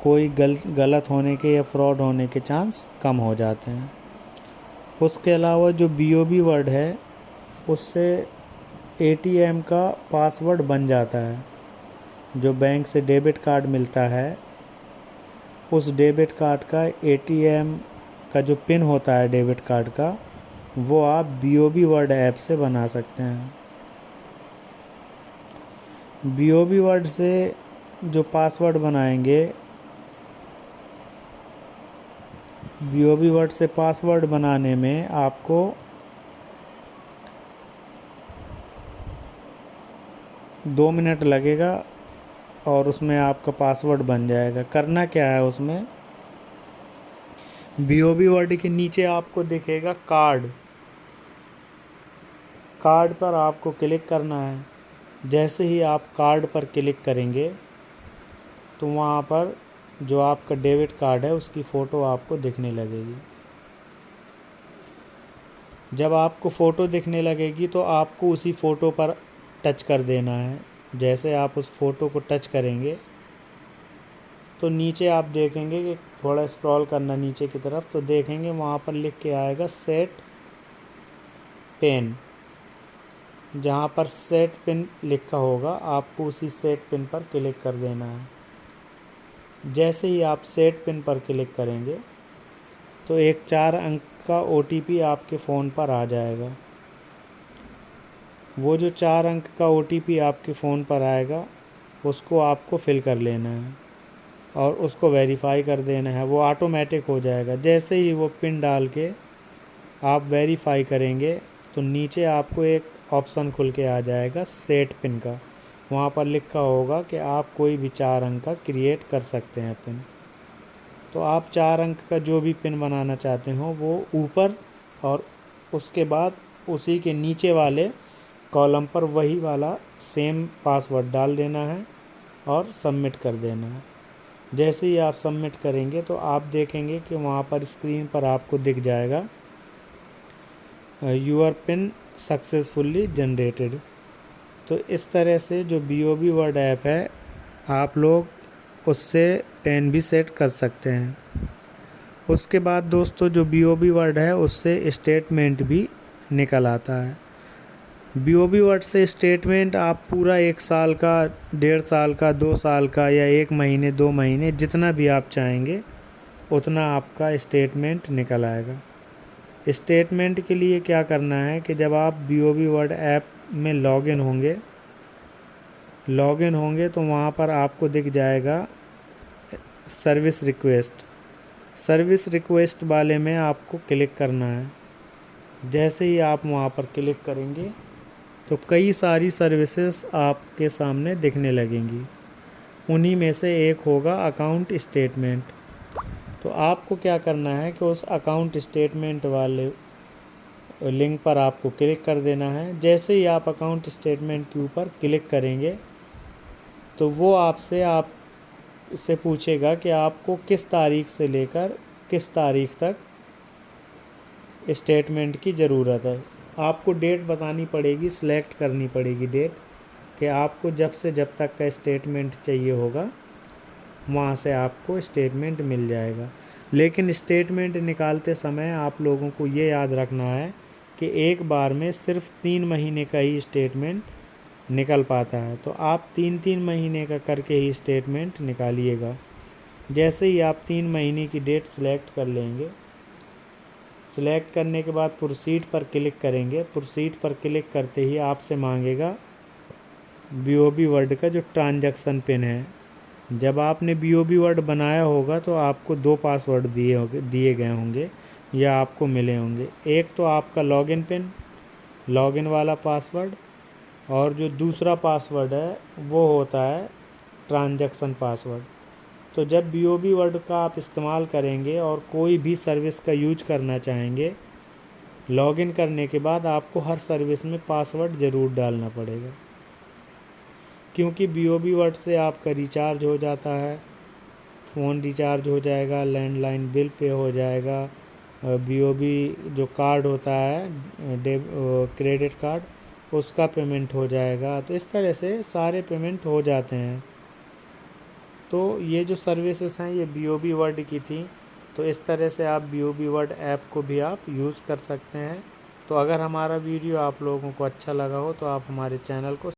कोई गलत होने के या फ्रॉड होने के चांस कम हो जाते हैं। उसके अलावा जो BOB वर्ड है उससे ATM का पासवर्ड बन जाता है। जो बैंक से डेबिट कार्ड मिलता है उस डेबिट कार्ड का ATM का जो पिन होता है डेबिट कार्ड का, वो आप BOB वर्ड ऐप से बना सकते हैं। BOB वर्ड से जो पासवर्ड बनाएंगे, BOB वर्ड से पासवर्ड बनाने में आपको दो मिनट लगेगा और उसमें आपका पासवर्ड बन जाएगा। करना क्या है, उसमें BOB वर्ड के नीचे आपको दिखेगा कार्ड पर आपको क्लिक करना है। जैसे ही आप कार्ड पर क्लिक करेंगे तो वहाँ पर जो आपका डेबिट कार्ड है उसकी फ़ोटो आपको दिखने लगेगी। जब आपको फ़ोटो दिखने लगेगी तो आपको उसी फ़ोटो पर टच कर देना है। जैसे आप उस फ़ोटो को टच करेंगे तो नीचे आप देखेंगे कि थोड़ा स्क्रॉल करना नीचे की तरफ, तो देखेंगे वहाँ पर लिख के आएगा सेट पिन। जहाँ पर सेट पिन लिखा होगा आपको उसी सेट पिन पर क्लिक कर देना है। जैसे ही आप सेट पिन पर क्लिक करेंगे तो एक 4 अंक का OTP आपके फ़ोन पर आ जाएगा। वो जो 4 अंक का OTP आपके फ़ोन पर आएगा उसको आपको फिल कर लेना है और उसको वेरीफाई कर देना है। वो ऑटोमेटिक हो जाएगा। जैसे ही वो पिन डाल के आप वेरीफाई करेंगे तो नीचे आपको एक ऑप्शन खुल के आ जाएगा सेट पिन का। वहाँ पर लिखा होगा कि आप कोई भी 4 अंक का क्रिएट कर सकते हैं पिन। तो आप 4 अंक का जो भी पिन बनाना चाहते हो वो ऊपर और उसके बाद उसी के नीचे वाले कॉलम पर वही वाला सेम पासवर्ड डाल देना है और सबमिट कर देना है। जैसे ही आप सबमिट करेंगे तो आप देखेंगे कि वहाँ पर स्क्रीन पर आपको दिख जाएगा यूर पिन सक्सेसफुली जनरेटेड। तो इस तरह से जो BOB वर्ड ऐप है आप लोग उससे पिन भी सेट कर सकते हैं। उसके बाद दोस्तों जो BOB वर्ड है उससे स्टेटमेंट भी निकल आता है। BOB वर्ड से स्टेटमेंट आप पूरा 1 साल का, 1.5 साल का, 2 साल का या 1 महीने 2 महीने जितना भी आप चाहेंगे उतना आपका स्टेटमेंट निकल आएगा। स्टेटमेंट के लिए क्या करना है कि जब आप BOB वर्ड ऐप में लॉगिन होंगे तो वहाँ पर आपको दिख जाएगा सर्विस रिक्वेस्ट वाले में आपको क्लिक करना है। जैसे ही आप वहाँ पर क्लिक करेंगे तो कई सारी सर्विसेज आपके सामने दिखने लगेंगी। उन्हीं में से एक होगा अकाउंट स्टेटमेंट। तो आपको क्या करना है कि उस अकाउंट स्टेटमेंट वाले लिंक पर आपको क्लिक कर देना है। जैसे ही आप अकाउंट स्टेटमेंट के ऊपर क्लिक करेंगे तो वो आपसे पूछेगा कि आपको किस तारीख से लेकर किस तारीख तक स्टेटमेंट की ज़रूरत है। आपको डेट बतानी पड़ेगी, सिलेक्ट करनी पड़ेगी डेट कि आपको जब से जब तक का स्टेटमेंट चाहिए होगा वहाँ से आपको स्टेटमेंट मिल जाएगा। लेकिन स्टेटमेंट निकालते समय आप लोगों को ये याद रखना है कि एक बार में सिर्फ 3 महीने का ही स्टेटमेंट निकल पाता है। तो आप 3-3 महीने का करके ही स्टेटमेंट निकालिएगा। जैसे ही आप 3 महीने की डेट सिलेक्ट कर लेंगे, सिलेक्ट करने के बाद प्रोसीड पर क्लिक करेंगे। प्रोसीड पर क्लिक करते ही आपसे मांगेगा BOB वर्ड का जो ट्रांजैक्शन पिन है। जब आपने BOB वर्ड बनाया होगा तो आपको 2 पासवर्ड दिए गए होंगे या आपको मिले होंगे। एक तो आपका लॉगिन पिन, लॉगिन वाला पासवर्ड, और जो दूसरा पासवर्ड है वो होता है ट्रांजैक्शन पासवर्ड। तो जब BOB वर्ड का आप इस्तेमाल करेंगे और कोई भी सर्विस का यूज करना चाहेंगे, लॉगिन करने के बाद आपको हर सर्विस में पासवर्ड ज़रूर डालना पड़ेगा, क्योंकि BOB वर्ड से आपका रिचार्ज हो जाता है, फ़ोन रिचार्ज हो जाएगा, लैंडलाइन बिल पे हो जाएगा, BOB जो कार्ड होता है क्रेडिट कार्ड उसका पेमेंट हो जाएगा। तो इस तरह से सारे पेमेंट हो जाते हैं। तो ये जो सर्विसेज हैं ये BOB वर्ड की थी। तो इस तरह से आप BOB वर्ड ऐप को भी आप यूज़ कर सकते हैं। तो अगर हमारा वीडियो आप लोगों को अच्छा लगा हो तो आप हमारे चैनल को